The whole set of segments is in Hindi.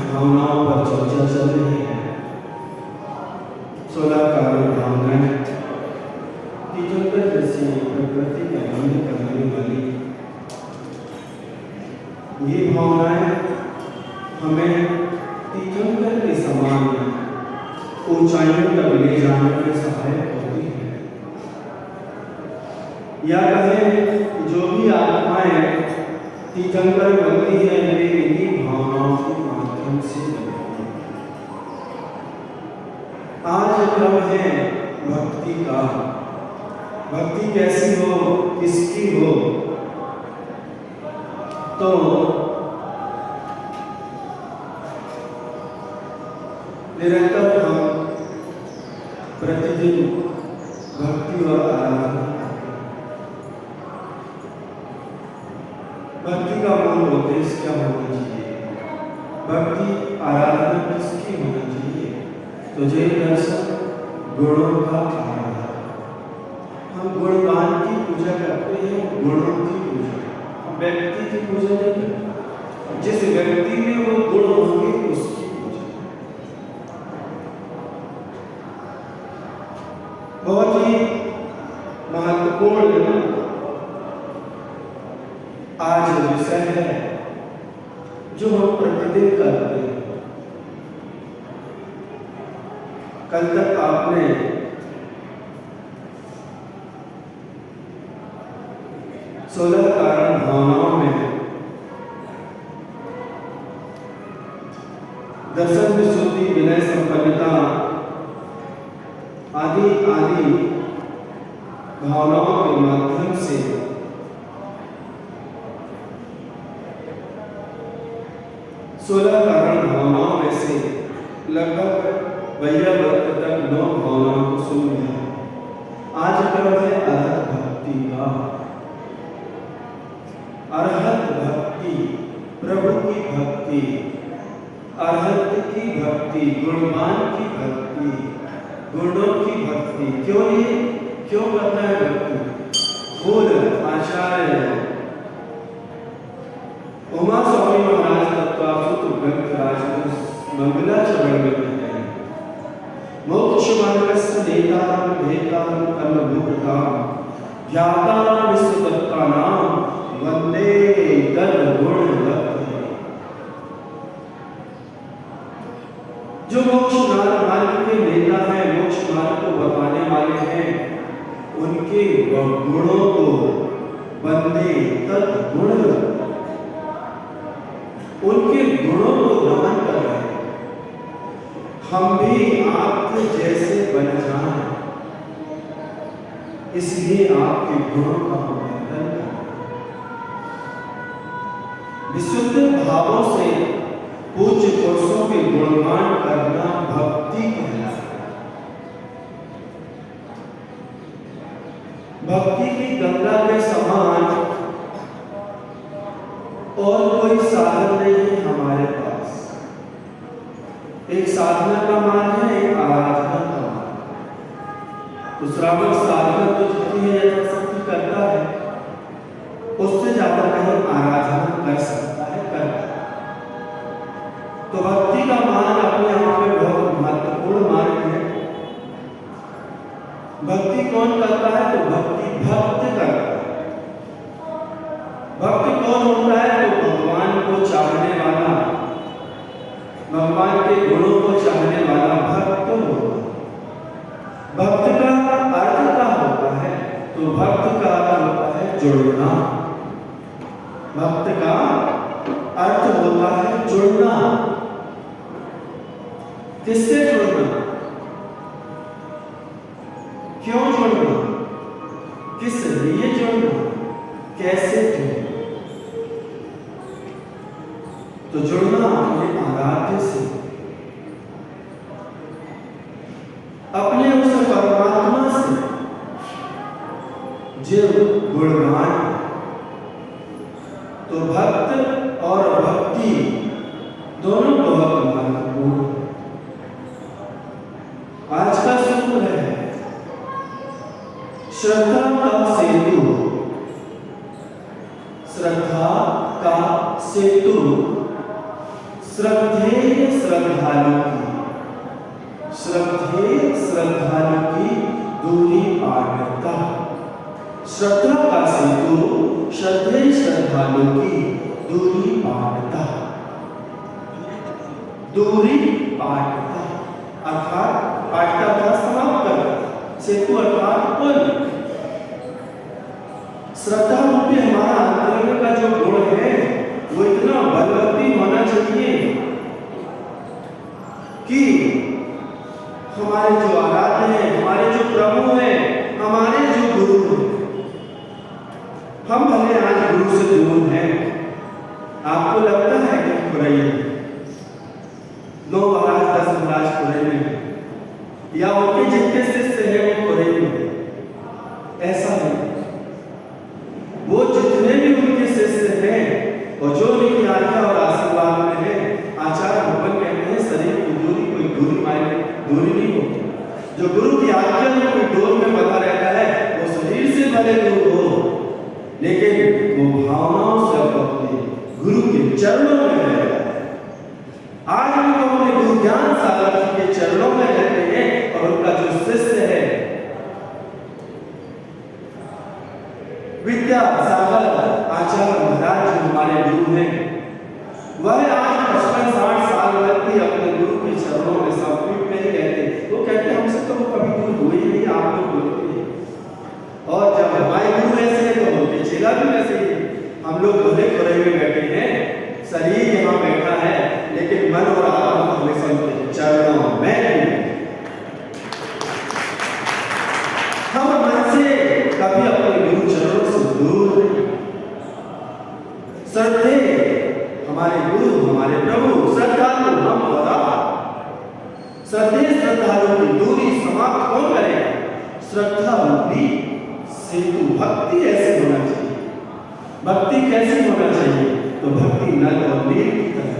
भावनाओं पर चर्चा चल रही है। 16 कारण भावनाएं तीजोकर जैसी प्रकृति का बंध करने वाली ये भावनाएं हमें तीजोकर के समान ऊंचाइयों तक ले जाने में सहायक होती है। या कहें जो भी आत्माएं तीर्थंकर बनती है वे इन्हीं भावनाओं के माध्यम से बनती है। आज क्रम है भक्ति का। भक्ति कैसी हो, किसकी हो, तो निरंतर हम प्रतिदिन भक्ति और आराधना। भक्ति का मूल उद्देश्य क्या होना चाहिए? भक्ति आराधना किसकी होना चाहिए? तो जय दर्शन गुणों का आराधना। हम गुणवान की पूजा करते हैं, गुणों की पूजा, हम व्यक्ति की पूजा नहीं करते। जिस व्यक्ति में वो गुण होंगे उसकी पूजा। बहुत ही महत्वपूर्ण आज विषय है जो हम प्रतिदिन करते हैं। कल तक आपने सोलह कारण भावनाओं में दर्शन विशुद्धि, विनय, संपन्नता आदि आदि भावनाओं के माध्यम से सोलह कारण भावनाओं में से लगभग वैयावर्त तक 9 भावनाओं को सुन लिया। आज क्रम है अरहत भक्ति का। अरहत भक्ति, प्रभु की भक्ति, अरहत की भक्ति, गुणवान की भक्ति, गुणों की भक्ति। क्यों करना है भक्ति? बोल आचार्य उमा स्वामी महाराज तत्वासुत ग्रंथराज मंगलाचरण में कहते हैं, मोक्ष मार्गस्य नेतारं भेतारं कर्मभूतां ज्ञातारं विश्वदत्तानां वंदे तद्गुणवत्। जो मोक्ष मार्ग के नेता हैं, मोक्ष मार्ग को बताने वाले हैं, उनके गुणों को वंदे तद्गुणवत्, उनके गुणों को नमन कर रहे हैं। हम भी आपके जैसे बन जाएं, इसलिए आपके गुणों का हम वंदन करें। विशुद्ध भावों से पूज्य पुरुषों के गुणगान करना भक्ति कहलाता है। भक्ति की गंगा के समान और कोई साधन नहीं है हमारे पास। एक साधना का मार्ग है, एक आराधना का मार्ग। तो श्रावक साधना तो जितनी है यथाशक्ति करता है, उससे ज्यादा कहीं आराधना कर सकता है, करता है। तो भक्ति का मार्ग अपने आप में बहुत महत्वपूर्ण मार्ग है। भक्ति कौन करता है? तो भक्ति भक्त करता है। भक्त कौन होता है? तो भगवान को चाहने वाला, भगवान के गुणों को चाहने वाला भक्त होता है। भक्त का अर्थ क्या होता है? तो भक्त का अर्थ होता है जुड़ना। भक्त का अर्थ होता है जुड़ना। किससे जुड़ना? क्यों जुड़ना? किस लिए जुड़ना? कैसे जुड़ना? तो जुड़ना अपने आराध्य से, अपने उस परमात्मा से जो गुणवान है। तो भक्त और भक्ति दोनों बहुत महत्वपूर्ण है। आज का सूत्र है श्रद्धा का सेतु, श्रद्धा का सेतु, श्रद्धेय श्रद्धालु की, श्रद्धेय श्रद्धालु की दूरी पाटता। श्रद्धा का सेतु, श्रद्धेय श्रद्धालु की दूरी पाटता। दूरी पाटता अर्थात पाटता का समाप्त करता, सेतु अर्थात पुल। श्रद्धा रूपी हमारा अंतरंग का जो गुण है वो इतना बलवती होना चाहिए कि हमारे जो आराध्य हैं, हमारे जो प्रभु हैं, हमारे जो गुरु हैं, हम भले आज गुरु से दूर हैं, आपको लगता है कि खुराई है, 9 महाराज 10 महाराज खुराई में, या उनके जितने शिष्य हैं वो खुराई में, ऐसा नहीं। वो जितने भी उनके शिष्य हैं और जो उनकी आज्ञा और आशीर्वाद में है, आचार्य भगवान कहते हैं शरीर की दूरी कोई दूरी मायने दूरी नहीं होती। जो गुरु की आज्ञा में कोई डोर में बना रहता है वो शरीर से भले दूर हो, लेकिन वो भावनाओं से अपने गुरु के चरणों में रहता है। आज भी वो अपने गुरु ज्ञान सागर जी के चरणों में रहते हैं और उनका जो शिष्य है विद्या सागर आचार्य महाराज जो हमारे गुरु हैं, वह आज 55-60 साल तक भी अपने गुरु के चरणों में समर्पित नहीं रहते। वो कहते हैं हमसे तो वो कभी दूर हुए ही नहीं, आप लोग बोलते हैं। और जब हमारे गुरु ऐसे हैं तो उनके चेला भी वैसे ही। हम लोग भले खुले में बैठे हैं, शरीर यहाँ बैठा है, लेकिन मन और आत्मा हमेशा उनके चरणों में। हम मन से कभी अपने गुरु चरणों से दूर नहीं। श्रद्धे हमारे गुरु, हमारे प्रभु, श्रद्धालु हम और आप। श्रद्धेय श्रद्धालु की दूरी समाप्त कौन करेगा? श्रद्धा रूपी सेतु। भक्ति ऐसे होना चाहिए। भक्ति कैसे होना चाहिए? तो भक्ति नल और नील की तरह।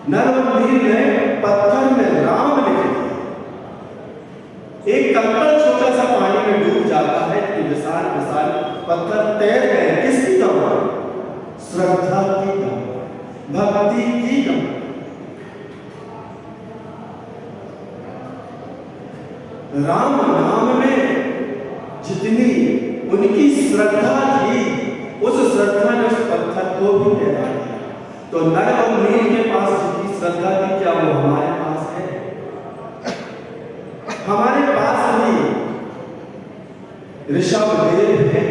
नल और नील ने पत्थर में राम लिखे। एक कंकड़ छोटा सा पानी में डूब जाता है कि विशाल विशाल पत्थर तैर गए। किसकी दम? श्रद्धा की दम, भक्ति की दम। राम नाम में जितनी उनकी श्रद्धा थी, उस श्रद्धा ने उस पत्थर को भी तैरा दिया। तो नर और नील के पास जितनी श्रद्धा थी, क्या वो हमारे पास है? हमारे पास भी ऋषभदेव है,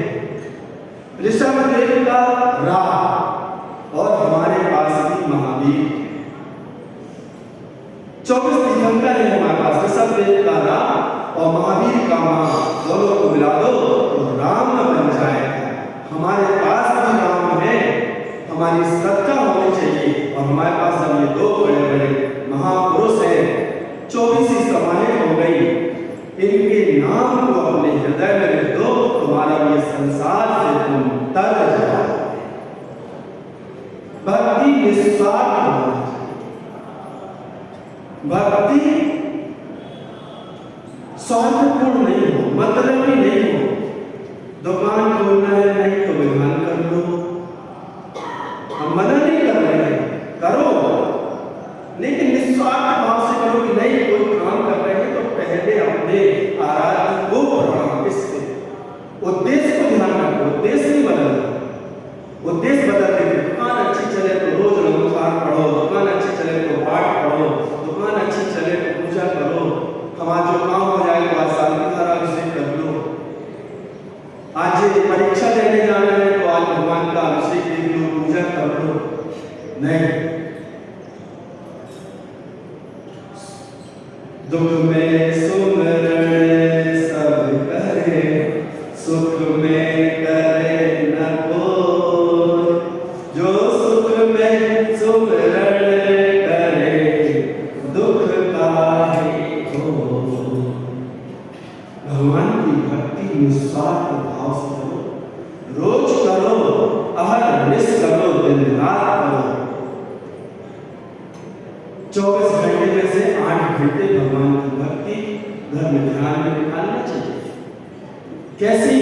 ऋषभदेव का राग, और हमारे पास भी महावीर। 24 तीर्थंकर है हमारे पास। ऋषभदेव का राग और महावीर का मां, दोनों को मिला दो तो राम बन जाएगा। हमारे पास भी राम है, हमारी श्रद्धा होनी चाहिए। और हमारे पास जब ये दो बड़े बड़े महापुरुष हैं, 24 समाहित हो गई, इनके नाम को अपने हृदय में रख दो, तुम्हारा ये संसार से तुम तर जाओ। भक्ति निस्वार्थ होना चाहिए। भक्ति स्वार्थपूर्ण नहीं हो, मतलबी नहीं हो। दुकान खोलना है, नहीं तो विधान कर लो। हम मना नहीं कर रहे हैं, करो, लेकिन निस्वार्थ भाव से करो कि नहीं कोई काम कर रहे हैं तो पहले अपने आराध्य को प्रणाम, इससे उद्देश्य को ध्यान रखो। उद्देश्य नहीं बदलना। उद्देश्य बदल देते, दुकान अच्छी चले तो रोज नमस्कार पढ़ो, दुकान अच्छी चले तो पाठ पढ़ो, दुकान अच्छी चले तो पूजा करो, हमारा जो काम हो जाए तो आज सालगिरह अभिषेक कर लो, आज परीक्षा देने जाना है तो आज भगवान का अभिषेक देख लो, पूजा कर लो। नहीं, दुख में सुमरण सब करे, सुख में करे न कोई। जो सुख में सुमरण करे, दुख काहे को। भगवान की भक्ति निस्वार्थ भाव से करो, रोज करो, अहरनिश करो, दिन रात करो। 24 घंटे में से 8 घंटे भगवान की भक्ति, धर्म ध्यान में निकालना चाहिए। कैसी?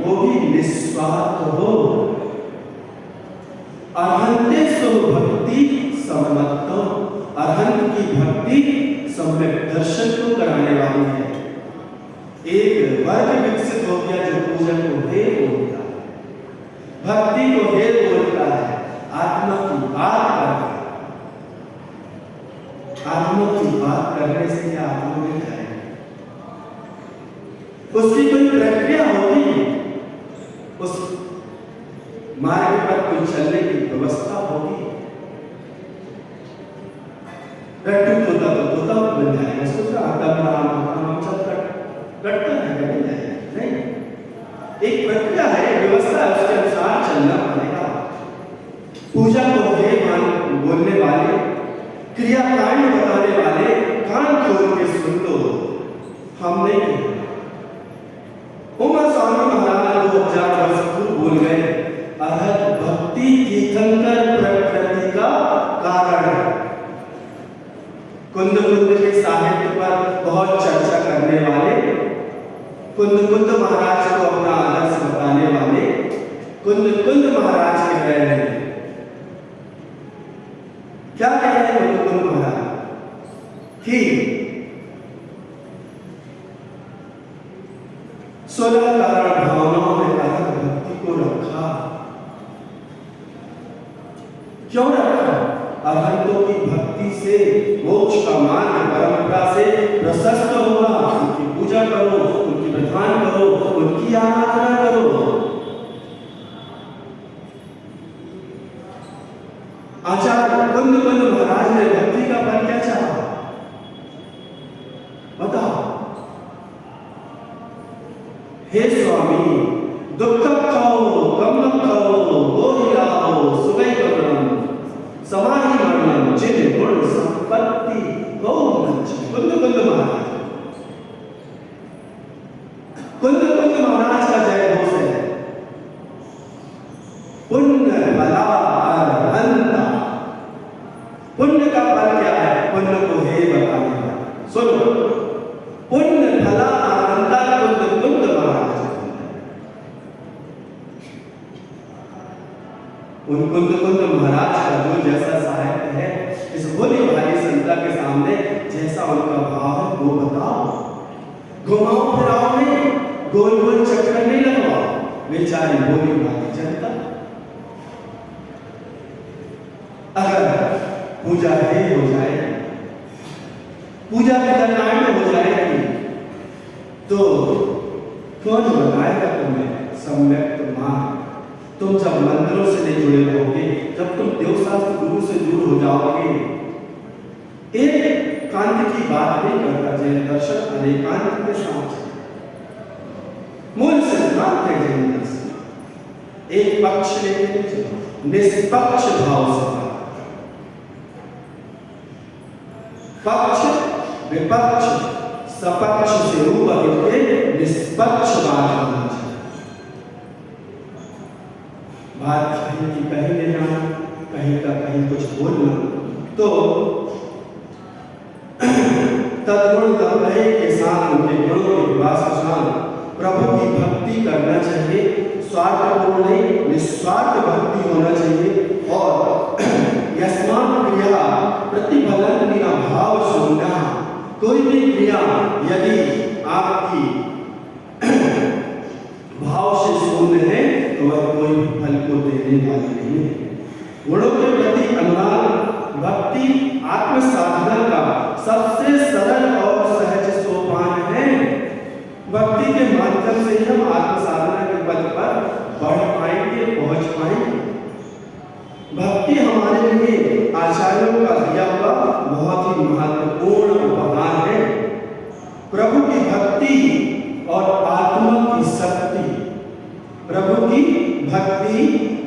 वो भी निस्वार्थ हो। अरहंते सो भक्ति सम्मतो, अरहंत की भक्ति सम्यक दर्शन को कराने वाली है। एक वर्ग विकसित हो गया जो पूजन को हे बोलता है, भक्ति को हे बोलता है, आत्मा की बात करता है। आत्मा की बात करने से क्या आत्मा में जाएगा? उसकी कोई प्रक्रिया होगी, उस मार्ग पर कोई चलने की व्यवस्था होगी। रट्टू तोता तो तोता बन जाएगा, सोच रहा हम चलता रटता है, कभी जाएगा नहीं। एक प्रक्रिया है, व्यवस्था है, उसके अनुसार चलना पड़ेगा। पूजा को हे बोलने वाले, क्रियाकांड बताने वाले कान खोल के सुन लो, हम नहीं कहते। उमा स्वामी महाराज 2000 वर्ष पूर्व बोल गए, अरहत भक्ति तीर्थंकर प्रकृति का कारण। कुंद के साहित्य पर बहुत चर्चा करने वाले, कुंद महाराज को अपना आदर्श बताने वाले कुंद महाराज कह रहे हैं। क्या कह रहे हैं कुंद महाराज? कि 16 कारण भावनाओं में अरहत भक्ति को रखा। क्यों रखा? अरहंतों की भक्ति से मोक्ष का मार्ग परंपरा से प्रशस्त होगा। उनकी पूजा करो, उनकी प्रधान करो, उनकी आराधना करो। आचार्य कुंद महाराज ने भक्ति का फल क्या चाहा? बताओ। हे स्वामी, दुख खाओ, कम खाओ, गोरी लाओ, सुबह करो, समाधि मरणम, जिन गुण संपत्ति गौ मंच। कुंद महाराज, कुंद महाराज का जय घोष है। पुण्य फला अरहंता। पुण्य का फल क्या है? पुण्य को हे बताने वाला। सुनो, पुण्य फला अरहंता कुंद महाराज। उन कुंद महाराज का जो जैसा साहित्य है, इस भोली भाली संता के सामने जैसा उनका भाव है वो बताओ। घुमाओ फिराओ नहीं, गोल गोल चक्कर नहीं लगवाओ। बेचारी भोली भाली जनता अगर पूजा ही हो जाए, पूजा के हो जाएगी, तो कौन बताएगा तुम्हें सम्यक मार्ग? तुम जब मंदिरों से नहीं जुड़े रहोगे, जब तुम देवशास्त्र गुरु से दूर हो जाओगे। एक कांत की बात नहीं करता जैन दर्शन, अनेकांत के साथ मूल सिद्धांत है जैन दर्शन। एक पक्ष लेके निष्पक्ष भाव से, पक्ष विपक्ष सपक्ष से ऊपर उठके निष्पक्ष बात कहीं की कहीं ले जाना, कहीं का कहीं कुछ बोलना। तो तद्गुण तद्भय के साथ उनके गुणों के विकास के साथ प्रभु की भक्ति करना चाहिए। स्वार्थपूर्ण नहीं, निस्वार्थ भक्ति होना चाहिए। और यस्मात् क्रिया प्रतिफलन बिना भाव शून्य। कोई भी क्रिया यदि आपकी भाव से शून्य है तो वह कोई भी फल को देने वाली नहीं है। गुणों के प्रति अनुराग भक्ति आत्म साधना का सबसे सरल और सहज सोपान है। भक्ति के माध्यम से हम आत्म साधना के पद पर बढ़ पाएंगे, पहुंच पाएंगे। भक्ति हमारे लिए आचार्यों का दिया हुआ बहुत ही महत्वपूर्ण उपहार है। प्रभु की भक्ति और आत्मा की शक्ति, प्रभु की भक्ति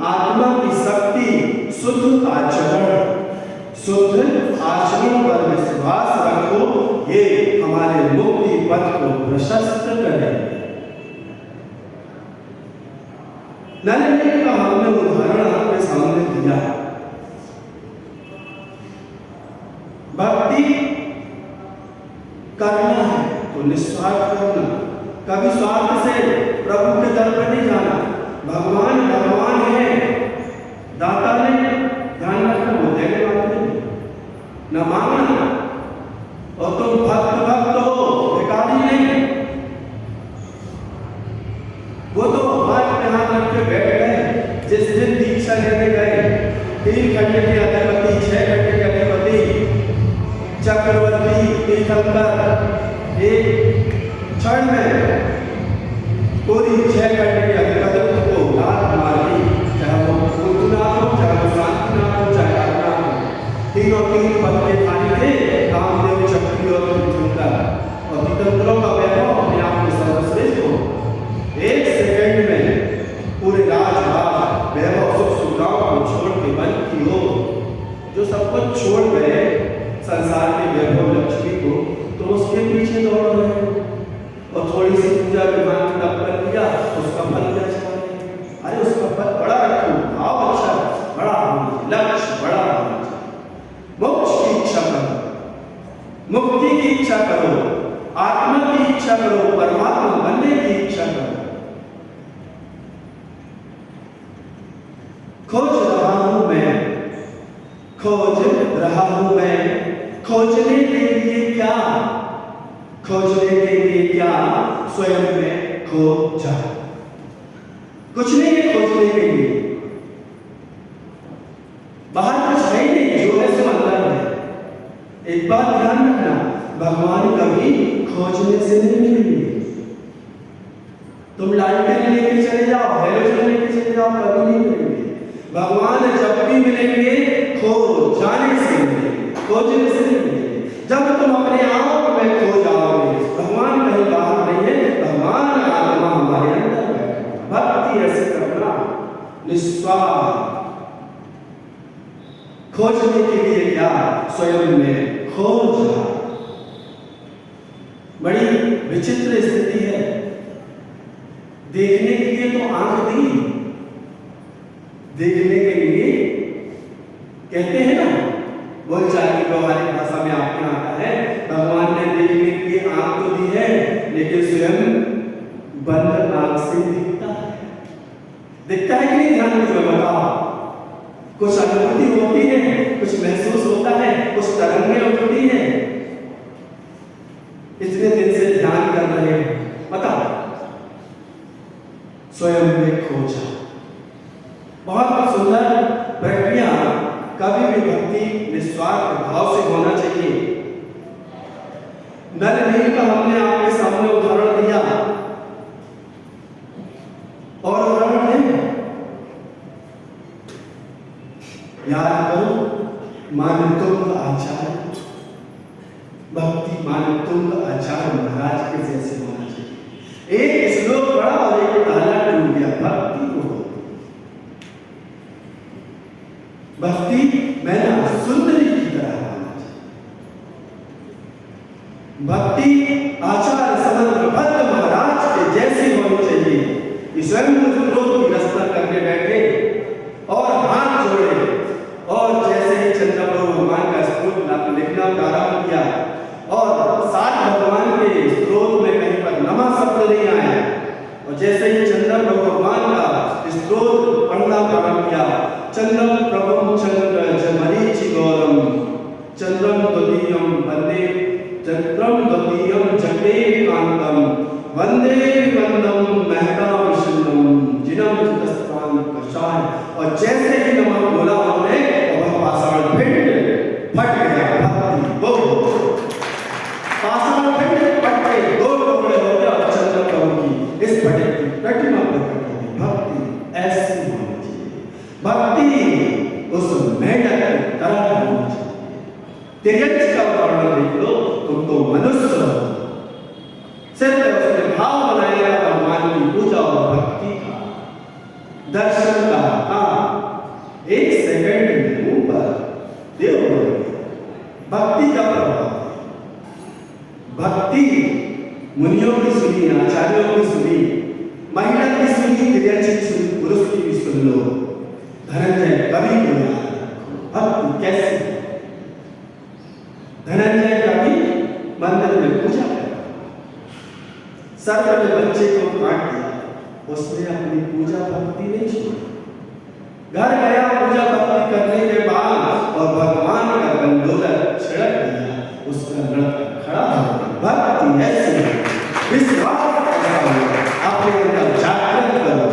आत्मा की शक्ति, शुद्ध आचरण, शुद्ध आचरण पर विश्वास रखो। ये हमारे मुक्ति पथ को प्रशस्त करे। नरेंद्र का हमने उदाहरण आपके सामने दिया। भक्ति करना है तो निस्वार्थ करना, कभी स्वार्थ से प्रभु के दर पर नहीं जाना। भगवान भगवान है, दाता नहीं, ध्यान रखना, वो देने वाला नहीं, न मांगना। और तुम भक्त हो, भिखारी नहीं। वो तो हाथ पे हाथ रख के बैठ गए। जिस दिन दीक्षा लेने गए, 3 घंटे के अधिपति, 6 घंटे के अधिपति चक्रवर्ती तीर्थंकर एक क्षण में पूरी 6 घंटे के अधिपति को लात मार दी। चाहे वो भूतनाथ हो, चाहे वो शांतिनाथ हो, चाहे अज्ञात हो, तीनों 3 पद के खाली थे, कामदेव, चक्री और तीर्थंकर। और तीर्थंकरों का वैभव अपने आप में सर्वश्रेष्ठ हो। 1 सेकंड में पूरे राजभाग वैभव सुख सुविधाओं को छोड़ के बन की हो। जो सब कुछ छोड़ गए संसार के वैभव लक्ष्मी को, तो उसके पीछे दौड़ रहे हैं। और थोड़ी सी पूजा विधान तप कर दिया, उसका फल क्या चाहिए? अरे उसका फल बड़ा रखो, भाव अच्छा बड़ा होना चाहिए, लक्ष्य बड़ा होना चाहिए। मोक्ष की इच्छा करो, मुक्ति की इच्छा करो, आत्मा की इच्छा करो, परमात्मा बनने की इच्छा करो। खोज रहा हूं मैं, खोज रहा हूं मैं, खोजने के लिए क्या, खोजने के लिए क्या, स्वयं में खो जा। कुछ नहीं है खोजने के लिए, बाहर कुछ है नहीं, जो है सो अंदर है। एक बात ध्यान रखना, भगवान कभी खोजने से नहीं मिलेंगे। तुम लालटेन लेके चले जाओ, हेलोजन लेके चले जाओ, कभी नहीं मिलेंगे। भगवान जब भी मिलेंगे खो जाने से मिलेंगे, खोजने से नहीं मिलेंगे। जब तुम अपने आप में खो जाओगे, भगवान कहीं बाहर नहीं है, भगवान आत्मा हमारे अंदर बैठा। भक्ति ऐसे करना निस्वार्थ, खोजने के लिए क्या, स्वयं में खो जा। बड़ी विचित्र स्थिति है। देखने के लिए तो आंख दी, देखने के लिए कहते हैं ना, बोलचाल की व्यवहारिक भाषा में आपके आता है, भगवान ने देखने के लिए आंख तो दी है, लेकिन स्वयं बंद आंख से दिखता है। दिखता है कि नहीं? ध्यान में बताओ। कुछ अनुभूति होती है, कुछ महसूस होता है, कुछ तरंगें उठती हैं। इतने दिन से ध्यान कर रहे हैं, बताओ, स्वयं में खोजा। बहुत सुंदर प्रक्रिया। कभी भी भक्ति निस्वार्थ भाव से होना चाहिए। नल नील का हमने आपके सामने उदाहरण दिया, और उदाहरण है, याद करो, मानवतुंग आचार्य, भक्ति मानवतुंग आचार्य महाराज के जैसे होना चाहिए। एक श्लोक पढ़ा और एक ताला टूट गया। भक्ति को, भक्ति मैंने सुंदरी की तरह होना चाहिए। भक्ति आचार्य समंत्र भद्र महाराज के जैसी होनी चाहिए। स्वयं क्रोध की रचना करके बैठे और हाथ जोड़े, और जैसे ही चंद्रप्रभु भगवान का स्तोत्र लिखना प्रारंभ किया, और 7 भगवान के स्तोत्र में कहीं पर नमः शब्द नहीं आया, और जैसे ही चंद्रप्रभु भगवान का स्तोत्र पढ़ना प्रारंभ किया, चंद्रम प्रभम चंद्र जमरीचि गौरम चंद्रम द्वितीयम वंदे, चंद्रम द्वितीयम जगदेकांतम वंदे वंदम महता विष्णुम जिनम चितस्त्रान कषाय। और जैसे ही नमः बोला उन्होंने, वह पाषाण भिंड फट गया। भक्ति वो पाषाण भिंड फट गए, 2 टुकड़े हो गए, और चंद्रप्रभु की इस फटे की प्रतिमा प्रकट हो गई। भक्ति ऐसी होनी चाहिए। भक्ति उस मेंढक की तरह होनी चाहिए। तिर्यंच का उदाहरण देख लो, तुम तो मनुष्य हो, सिर्फ उसने भाव बनाएगा भगवान की पूजा और भक्ति का, दर्शन का काम 1 सेकंड में ऊपर देव बन गया। भक्ति का प्रभाव, भक्ति मुनियों की सुनी, आचार्यों की सुनी, महिला की सुनी, तिर्यंच की सुनी, पुरुष की भी सुन लो। धनंजय कवि को याद रखो, भक्ति कैसी। धनंजय कवि मंदिर में पूजा कर, सर्प ने बच्चे को काट दिया, उसने अपनी पूजा भक्ति नहीं छोड़ी। घर गया पूजा भक्ति करने के बाद और भगवान का गंडोला छिड़क दिया, उसका लड़का खड़ा हो गया। भक्ति ऐसी है, विश्वास अपने अंदर जागृत करो,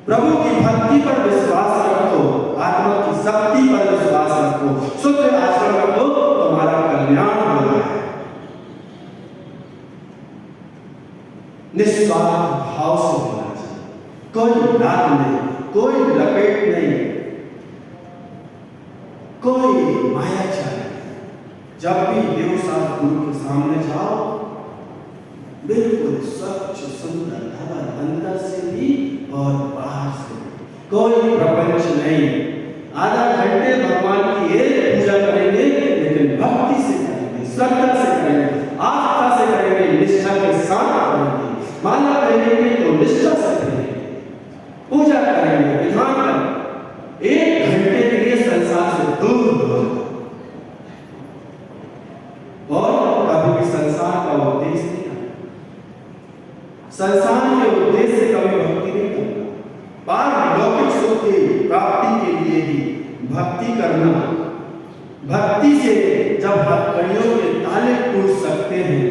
प्रभु की भक्ति पर विश्वास रखो, आत्मा की शक्ति पर विश्वास रखो, शुद्ध आचरण रखो, तुम्हारा कल्याण हो रहा है। निस्वार्थ भाव से होना चाहिए, कोई लाभ नहीं, कोई लपेट नहीं, कोई माया चाह नहीं। जब भी देवशास्त्र गुरु के सामने जाओ, बिल्कुल स्वच्छ सुंदर धवल, अंदर से भी और बाहर से भी, कोई प्रपंच नहीं। आधा घंटे भगवान की एक पूजा करेंगे, लेकिन भक्ति से करेंगे, श्रद्धा से करेंगे, आस्था से करेंगे, निष्ठा के साथ करेंगे, माला पहनेंगे तो निष्ठा से करेंगे, पूजा करेंगे, विधान करेंगे, 1 घंटे के लिए संसार से दूर हो और कभी भी संसार का उद्देश्य नहीं है, संसार के उद्देश्य से कभी भक्ति नहीं करना, पारलौकिक सुख की प्राप्ति के लिए ही भक्ति करना। भक्ति से जब हथकड़ियों के ताले टूट सकते हैं,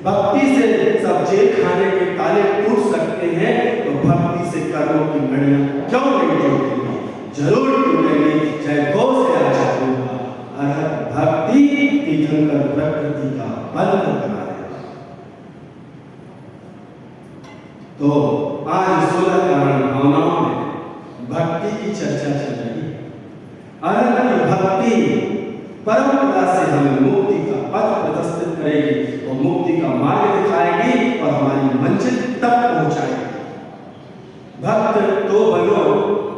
भक्ति से सब जेल खाने के ताले टूट सकते हैं, तो भक्ति से कर्मों की घड़ियां क्यों नहीं टूटेंगी? जरूर टूटेंगी, चाहे गौ से अच्छा होगा। अर्थात भक्ति तीर्थंकर प्रकृति का बंध बना देगा। तो आज 16 कारण भावनाओं में भक्ति की चर्चा चल रही है। अनंत भक्ति परंपरा से हमें मुक्ति का पथ प्रदर्शित करेगी और मुक्ति का मार्ग दिखाएगी और हमारी मंजिल तक पहुंचाएगी। भक्त तो बनो,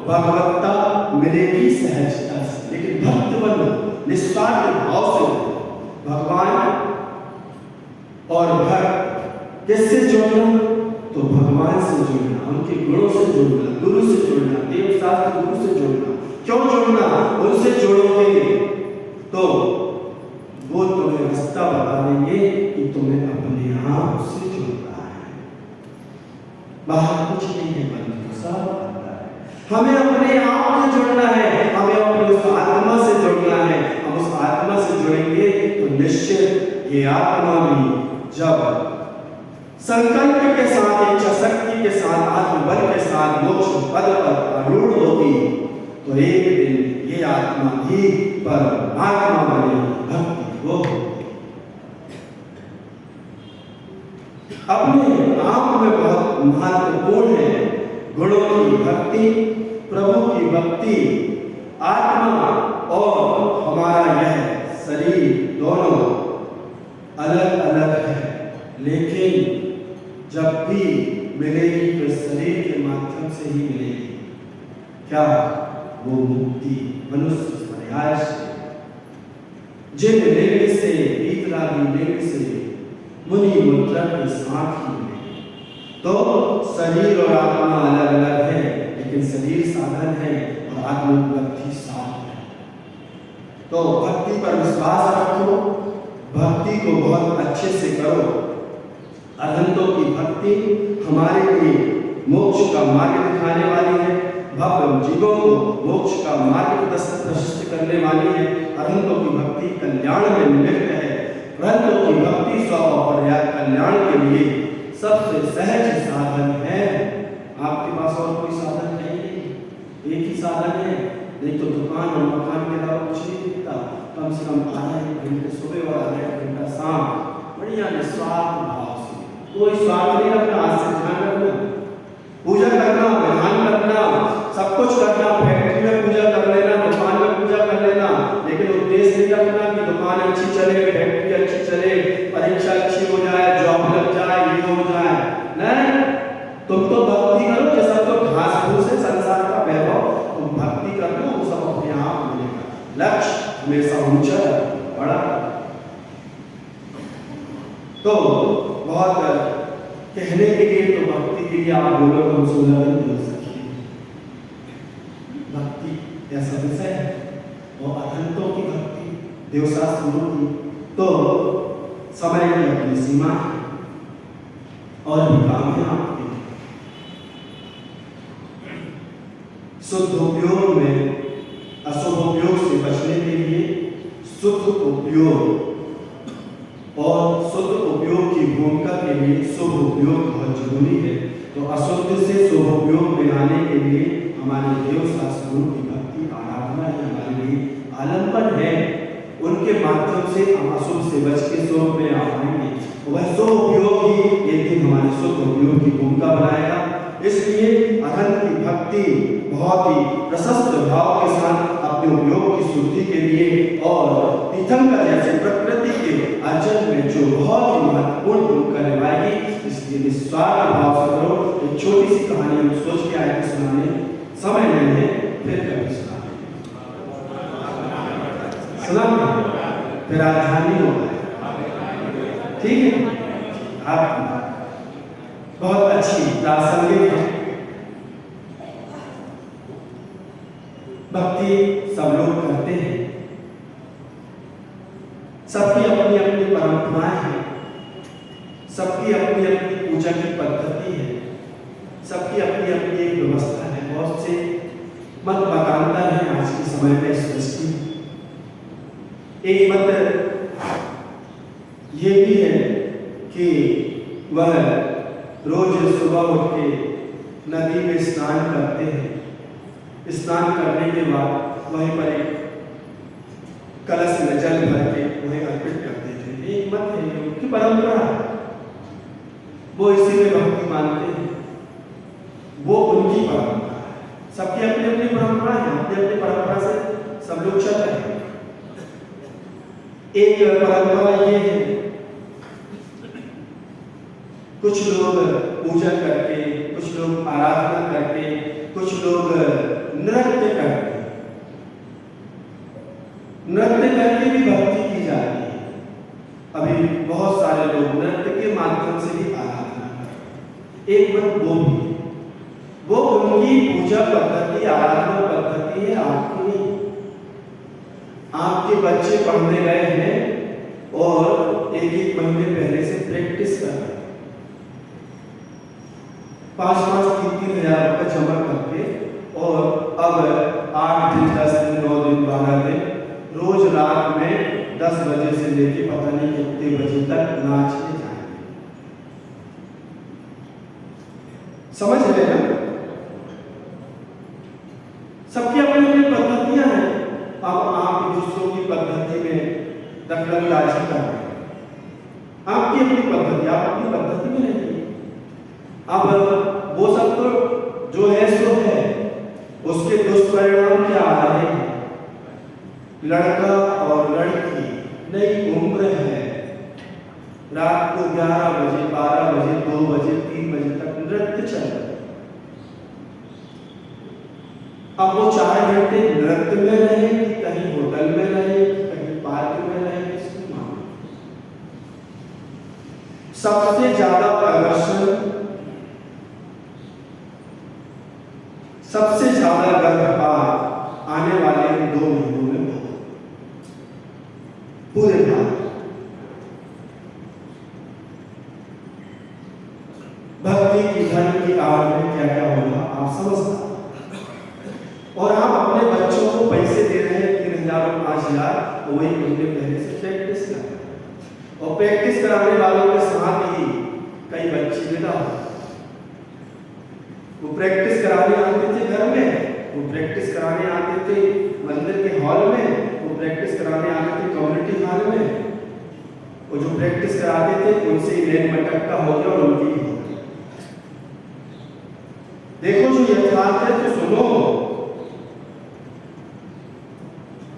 भगवत्ता मिलेगी सहजता से, लेकिन भक्त बनो निस्वार्थ भाव से। भगवान और भक्त किससे जोड़ना? तो भगवान से जोड़ना, उनके गुणों से जोड़ना, गुरु से जोड़ना, देवशास्त्र गुरु से जोड़ना। क्यों जोड़ना? उनसे जोड़ोगे तो वो तुम्हें रास्ता बता देंगे कि तुम्हें अपने आप से जोड़ना है, बाहर कुछ नहीं है, बंधु सब आता है। हमें अपने आप से जुड़ना है, हमें अपने उस आत्मा से जुड़ना है। हम उस आत्मा से जुड़ेंगे तो निश्चित ये आत्मा भी जब संकल्प के साथ, इच्छा शक्ति के साथ, आत्मबल के साथ मोक्ष पद पर आरूढ़ होगी, तो एक दिन ये आत्मा ही परमात्मा बने, भक्ति वो अपने आप में बहुत महत्वपूर्ण है। गुणों की भक्ति, प्रभु की भक्ति, आत्मा और हमारा यह शरीर दोनों अलग अलग है, लेकिन जब भी मिलेगी तो शरीर के माध्यम से ही मिलेगी। क्या? वो मुक्ति मनुष्य पर्याय से, जिन लेने से, वीतरागी लेने से, मुनि मुद्रा के साथ ही मिलेगी। तो शरीर और आत्मा अलग अलग है, लेकिन शरीर साधन है और आत्मोपलब्धि साधन है। तो भक्ति पर विश्वास रखो, भक्ति को बहुत अच्छे से करो। अरहंतों की भक्ति हमारे लिए मोक्ष का मार्ग दिखाने वाली है, भक्त जीवों को मोक्ष का मार्ग प्रशस्त करने वाली है। अरहंतों की भक्ति कल्याण में निमित्त है। अरहंतों की भक्ति स्व और कल्याण के लिए सबसे सहज साधन है। आपके पास और कोई साधन नहीं, एक ही साधन है। नहीं तो दुकान और मकान के अलावा कुछ नहीं दिखता। कम से कम आधा 1 घंटे सुबह और आधा 1 घंटा शाम बढ़िया निस्वार्थ भाव से, कोई स्वार्थ नहीं रखना, आज से ध्यान रखना, पूजा करना, विधान करना, सब कुछ करना। फैक्ट्री में पूजा कर लेना, दुकान में पूजा कर लेना, लेकिन उद्देश्य नहीं रखना कि दुकान अच्छी चले, फैक्ट्री अच्छी चले, परीक्षा अच्छी हो जाए, जॉब लग जाए, ये हो जाए। नहीं, तुम तो भक्ति करो, जैसा तो घास फूस है संसार का वैभव, तुम भक्ति कर लो, वो सब अपने आप मिलेगा। लक्ष्य हमेशा ऊंचा बड़ा। तो बहुत कहने के लिए तो भक्ति के लिए आप बोलो तो हम 16 दिन बोल सकते हैं। भक्ति ऐसा विषय है और अरहंतों की भक्ति, देवशास्त्र गुरु की, तो समय की अपनी सीमा है और भी काम है आपके। शुद्ध उपयोग में अशुभ उपयोग से बचने के लिए शुद्ध उपयोग और शुद्ध उपयोग की भूमिका के लिए शुभ उपयोग बहुत जरूरी है। तो अशुद्ध से शुभ उपयोग में आने के लिए हमारे देव शास्त्रों की भक्ति आराधना ही हमारे लिए आलम्बन है। उनके माध्यम से हम अशुभ से बच के शुभ में आ पाएंगे। वह शुभ उपयोग ही एक दिन हमारे शुद्ध उपयोग की भूमिका बनाएगा। इसलिए अनंत की भक्ति बहुत ही प्रशस्त भाव के साथ अपने उपयोग की शुद्धि के लिए और तीर्थंकर जैसे प्रकृति के अर्जन में जो बहुत ही महत्वपूर्ण भूमिका निभाएगी, इसलिए निस्वार्थ भाव से करो। एक छोटी सी कहानी हम सोच के आए सुनाने, समय नहीं है, फिर कभी सुना फिर राजधानी होगा, ठीक है। आप बहुत अच्छी प्रासंगिक है। भक्ति सब लोग करते हैं, सबकी अपनी अपनी परंपराएं हैं, सबकी अपनी अपनी पूजा की पद्धति है, सबकी अपनी अपनी एक व्यवस्था है। बहुत से मत मतांतर है आज के समय में सृष्टि। एक मत ये भी है कि वह रोज सुबह उठ के नदी में स्नान करते हैं। स्नान करने के बाद वहीं पर एक कलश में जल भर के उन्हें अर्पित करते थे। एक मत है, उनकी परंपरा, वो इसी में भक्ति मानते हैं, वो उनकी परंपरा है। सबकी अपनी अपनी परंपरा है, अपनी अपनी परंपरा से सब लोग चल रहे हैं। एक परंपरा ये है, कुछ लोग पूजा करके, कुछ लोग आराधना करके, कुछ लोग नृत्य करके, नृत्य करके भी भक्ति की जाती है। अभी बहुत सारे लोग नृत्य के माध्यम से भी आराधना करते हैं। एक बात वो भी, वो उनकी पूजा पद्धति, आराधना पद्धति है, आपकी नहीं। आपके बच्चे पढ़ने गए हैं और एक एक महीने पहले से प्रैक्टिस कर रहे हैं, 5-5, 3-3 हजार रुपये जमा करके, और अब 8 दिन, 10 दिन, 9 दिन, 12 दिन रोज रात में 10 बजे से लेके पता नहीं कितने बजे तक नाचने जाएंगे। समझ रहे ना? सबकी अपनी अपनी पद्धतियां हैं। अब आप दूसरों की पद्धति में दखलंदाजी कर रहे हैं। आपकी अपनी पद्धति, आप अपनी पद्धति में रहिए। अब वो सब तो जो है सो है, उसके दुष्परिणाम क्या आ रहे हैं? लड़का और लड़की, नई उम्र है, रात को 11 बजे, 12 बजे, 2 बजे, 3 बजे तक नृत्य चल रहा है। अब वो 4 घंटे नृत्य में रहे कि कहीं होटल में रहे कि कहीं पार्क में रहे, इसकी मांग। सबसे ज्यादा प्रदर्शन, सबसे ज्यादा गर्भपात आने वाले 2 महीनों में होगा पूरे भारत। भक्ति की, धर्म की आड़ में क्या क्या होगा आप समझ सकते। और आप अपने बच्चों को पैसे दे रहे हैं 3,000 और 5,000, तो वही महीने पहले से प्रैक्टिस कर रहे हैं। और प्रैक्टिस कराने वालों के साथ ही कई बच्चे विदा हो। वो प्रैक्टिस कराने आते थे घर में, वो प्रैक्टिस कराने आते थे मंदिर के हॉल में, वो प्रैक्टिस कराने आते थे कम्युनिटी हॉल में। वो जो प्रैक्टिस कराते थे उनसे ही लेन मटक्का हो गया और उनकी हो गई। देखो जो यथार्थ है तो सुनो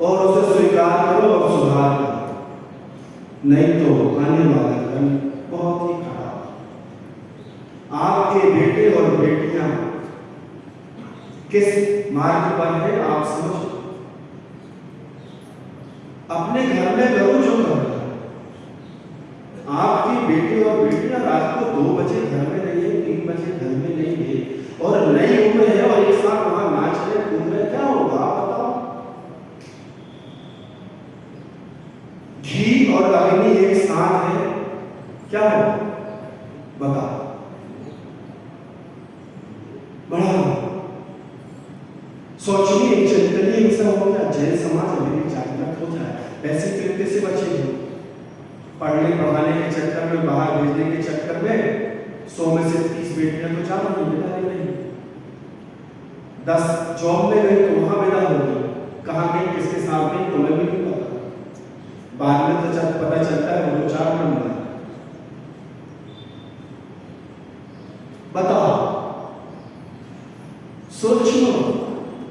और उसे स्वीकार करो और सुधार करो, नहीं तो आने वाला कल बहुत ही खराब। आपके बेटे और बेटियां किस मार्ग पर है आप समझो। अपने घर में करो जो करना। आपकी बेटे और बेटियां रात को 2 बजे घर में नहीं है, 3 बजे घर में नहीं है, और नई उम्र है और एक साथ वहां नाच रहे घूम रहे, क्या होगा आप बताओ? घी और अग्नि एक साथ है, क्या होगा बताओ? बड़ा सोचनीय चिंतनीय ऐसा हो गया, जैन समाज मेरी जागृत हो जाए, ऐसी तरीके से बचेगी। पढ़ने पढ़ाने के चक्कर में, बाहर भेजने के चक्कर में 100 में से 30 बेटियां तो चार नहीं, 10 जॉब में गई तो वहां विदा हो गई, कहाँ गई किसके साथ गई तुम्हें भी नहीं पता, बाद में तो पता चलता है वो तो 4 नंबर। बताओ सोचो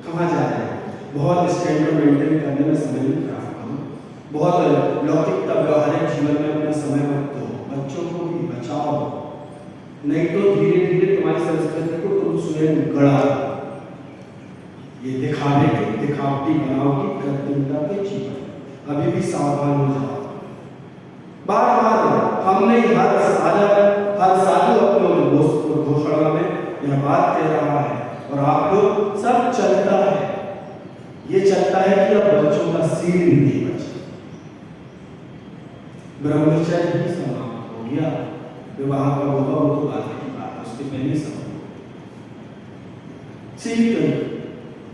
कहाँ जा रहे हैं। बहुत स्टैंडर्ड मेंटेन करने में समय नहीं खराब, बहुत लौकिकता व्यवहारिक जीवन में अपना समय मत दो, बच्चों को भी बचाओ, नहीं तो धीरे धीरे तुम्हारी संस्कृति को तुम स्वयं गढ़ा। ये दिखावटी बनावटी कृत्रिमता के जीवन अभी भी सावधान हो जाओ। बार बार हमने हर साधु अपने घोषणा में यह बात कह रहा है और आप लोग सब चलता है, ये चलता है कि अब बच्चों का सील भी नहीं बचा, ब्रह्मचर्य भी समाप्त हो गया, विवाह का होगा वो तो बात की बात, उसके पहले समाप्त सील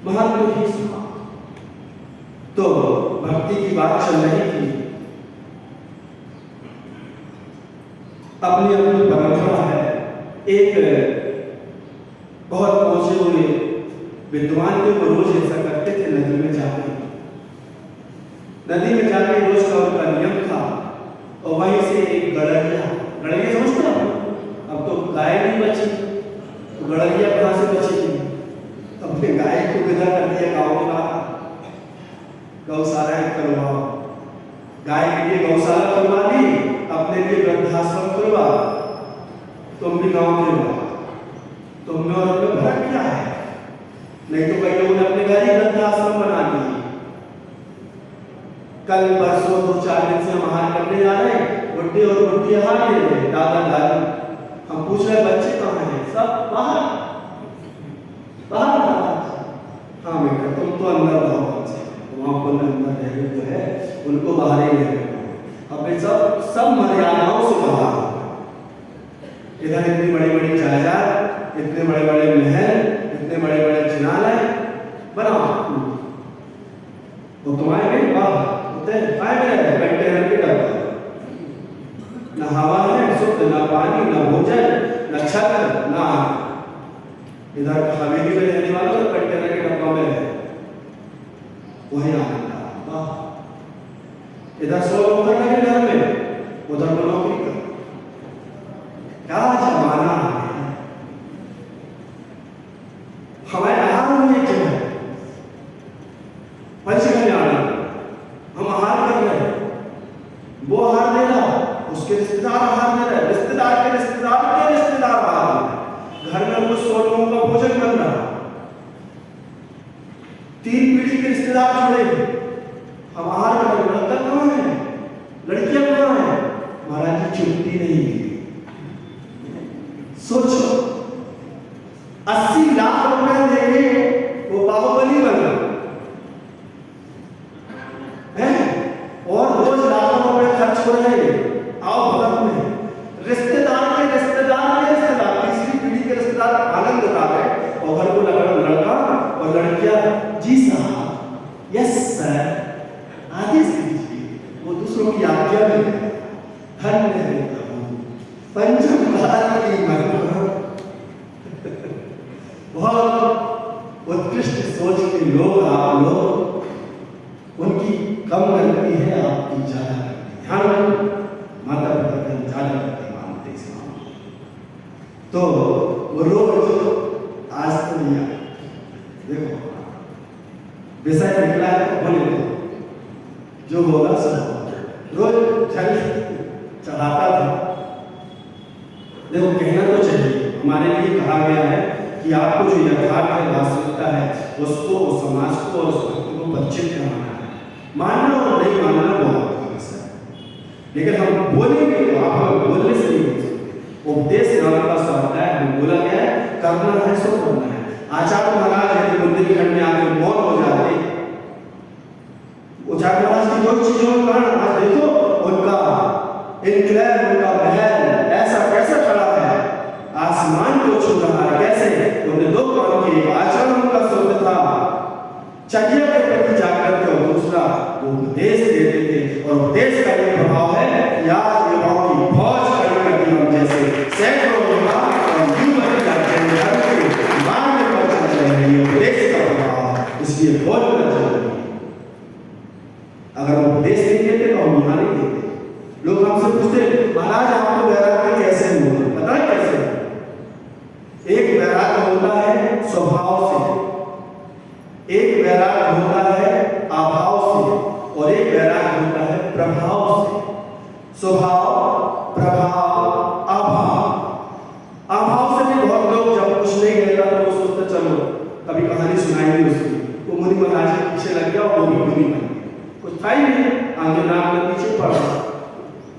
महत्व ही समाप्त। तो भक्ति की बात चल रही थी, अपनी अपनी परंपरा है। एक बहुत पहुंचे हुए विद्वान थे, वो रोज ऐसा करते थे, नदी में जाके रोज का उनका नियम था, और वहीं से एक गड़रिया समझते हो, अब तो गाय नहीं बची तो गड़रिया कहाँ से बचेगी, अपने गाय को विदा कर दिया गाँव के बाहर, गौशाला करवाओ, गाय के लिए गौशाला करवा दी, अपने लिए वृद्धाश्रम करवा, तुम भी गाँव में रहो, तुमने और अपने फर्क क्या है। नहीं तो कई लोगों ने अपने घर ही वृद्धाश्रम बना दिए। कल परसों 2-4 दिन से हम हार करने जा रहे हैं, बुढ़े और बुढ़िया हार ले रहे, दादा दादी, हम पूछ रहे बच्चे कहाँ हैं, सब बाहर। हाँ बेटा तुम तो अंदर रहो, बच्चे वहाँ पर अंदर रह तो है, उनको बाहर ही रहने दो। अब सब मर्यादाओं से बाहर। इधर इतनी बड़ी बड़ी जायदाद, इतने बड़े बड़े महल, इतने बड़े बड़े जिनालय बनाओ, वो तुम्हारे भी बाहर कंटेनर के डब्बा, न हवा है शुद्ध, न पानी, न भोजन, न छत, न इधर हवेली में रहने वालों तो कंटेनर के डब्बा में है, वही आनंद। इधर 100 लोग लगे घर में, उधर तो नौकरी कर, क्या जमाना है। हमारे आहार में क्या है, पंचकल्याण, हम आहार कर रहे हैं, वो आहार दे रहा, उसके रिश्तेदार आहार दे रहे, रिश्तेदार के रिश्तेदार के रिश्तेदार आहार दे रहे, घर में वो 100 लोगों का भोजन बन रहा, 3 पीढ़ी के रिश्तेदार जुड़े, हम आहार कर रहे, लड़का कहाँ है, लड़कियां कहाँ है, महाराज की छुट्टी नहीं है। सोचो 80 लाख रुपए देंगे वो बाहुबली बना है, और रोज लाखों रुपए खर्च हो रहे हैं, आओ भगत में रिश्तेदार के रिश्तेदार के रिश्तेदार, तीसरी पीढ़ी के रिश्तेदार आनंद उठा रहे, और घर को लगा लड़का और लड़कियां जी साहब यस सर आदेश दीजिए, वो दूसरों की आज्ञा में धन्य है पंचम काल की महिमा। बहुत उत्कृष्ट सोच के लोग आप लोग, उनकी कम करती है, आपकी ज्यादा करती। ध्यान रखो, माता पिता का ज्यादा करती मानते इस मामले। तो वो रोज आज तो नहीं आया, देखो विषय निकला है तो बोले तो जो होगा सो रोज चढ़ाता था। देखो कहना तो चाहिए, हमारे लिए कहा गया है कि आपको जो यथार्थ है, वास्तविकता है, उसको उस समाज को और उस भक्त को परिचित कराना है। मानना और नहीं मानना बहुत खास है, लेकिन हम बोलेंगे तो आप हमें बोलने से नहीं बोल सकते। उपदेश नाम का शब्द है, हमें बोला गया है करना है सो करना है। आचार्य महाराज यदि बुंदेलखंड में आके मौन हो जाते, आचार्य महाराज की 2 चीजों के कारण आज देखो उनका इनकलाब, उनका महल ऐसा कैसा खड़ा है, आसमान को छू रहा है, कैसे उन्हें 2 काम किए, आचरण उनका शुद्ध था वो उपदेश देते थे। और उपदेश का ये प्रभाव है कि आज युवाओं की फौज खड़ी करती हम जैसे सैकड़ों युवा और युवक जाते हैं मार्ग पर चल रहे हैं। ये उपदेश का प्रभाव, इसलिए फौज करना जरूरी है। अगर वो उपदेश नहीं देते तो हम यहाँ नहीं देते। लोग हमसे पूछते महाराज आपको वैराग्य कैसे हुआ? पता है कैसे? एक वैराग्य होता है स्वभाव से, एक वैराग्य होता है अभाव से, और एक वैराग्य होता है प्रभाव से। स्वभाव, प्रभाव, अभाव। अभाव से भी बहुत लोग जब कुछ नहीं कहता तो वो सोचते चलो कभी कहानी सुनाएंगे उसकी, वो मुनि महाराज के पीछे लग गया और वो भी मुनि बन गया। कुछ था ही नहीं, आगे नाम में पीछे पड़ गया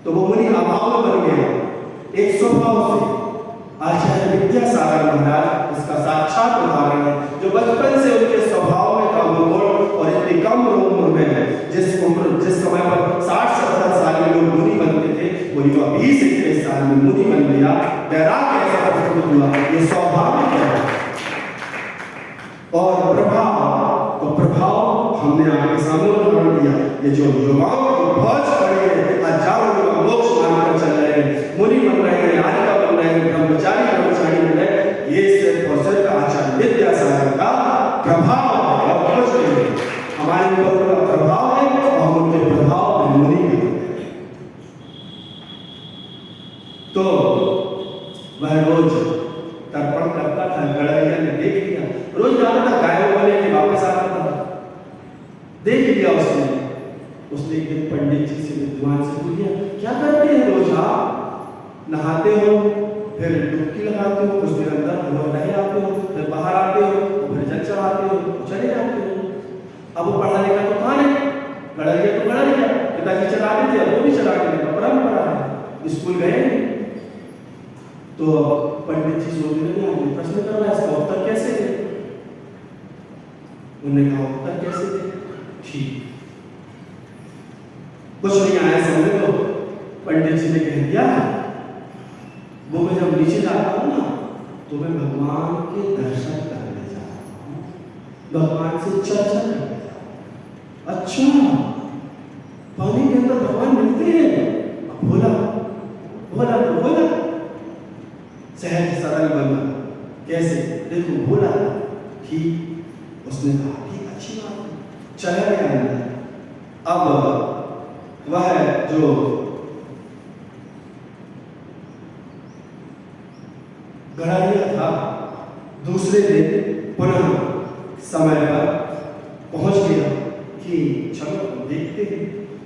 तो वो मुनि अभाव में बन गया। एक स्वभाव से आचार्य विद्यासागर महाराज इसका साक्षात उदाहरण है, जो बचपन से उनके स्वभाव में था वो गुण और इतनी कम उम्र में जिस समय पर 60-70 साल में लोग मुनि बनते थे वो युवा 20-21 साल में मुनि बन गया। वैराग्य ऐसा प्रकट हुआ, ये स्वाभाविक है। और प्रभाव, तो प्रभाव हमने आपके सामने उदाहरण दिया। ये जो युवाओं की फौज खड़ी है, हजारों युवा मोक्ष मार्ग पर चल रहे हैं, मुनि बन रहे हैं, आर्यका बन रहे हैं, ब्रह्मचारी बन रहे हैं, ये सिर्फ और सिर्फ आचार्य विद्यासागर का प्रभाव है। और फौज के हमारे ऊपर उनका प्रभाव है और हम उनके प्रभाव में मुनि हैं। तो वह रोज तर्पण करता था, गड़रिया ने देख लिया, रोज जाता था गायों वाले के वापस आता था, देख लिया उसने। उसने एक दिन पंडित जी से विद्वान से पूछा क्या करते हैं रोज आप? नहाते हो, फिर डुबकी लगाते हो, कुछ देर अंदर रह आते हो, फिर बाहर आते हो, फिर जल चढ़ाते हो, चले जाते हो। अब वो पढ़ा लिखा तो था नहीं, गड़रिया तो गड़रिया, पिताजी चलाते थे, वो भी चला के परंपरा है, स्कूल गए नहीं। तो पंडित जी सोचने लगे प्रश्न करना है, इसका उत्तर कैसे दे? उन्होंने कहा उत्तर कैसे दे? ठीक, कुछ नहीं आया समझ लो। पंडित जी ने कह दिया वो मैं जब नीचे जाता हूँ ना तो मैं भगवान के दर्शन करने जाता हूँ, भगवान से चर्चा करने जाता हूँ। अच्छा, पानी के अंदर भगवान मिलते हैं? बोला बोला तो बोला सहज सरल बना, कैसे देखो बोला ठीक। उसने कहा ठीक, अच्छी बात है, चला गया अंदर। अब वह जो गड़रिया था दूसरे दिन पुनः समय पर पहुंच गया कि चलो देखते हैं।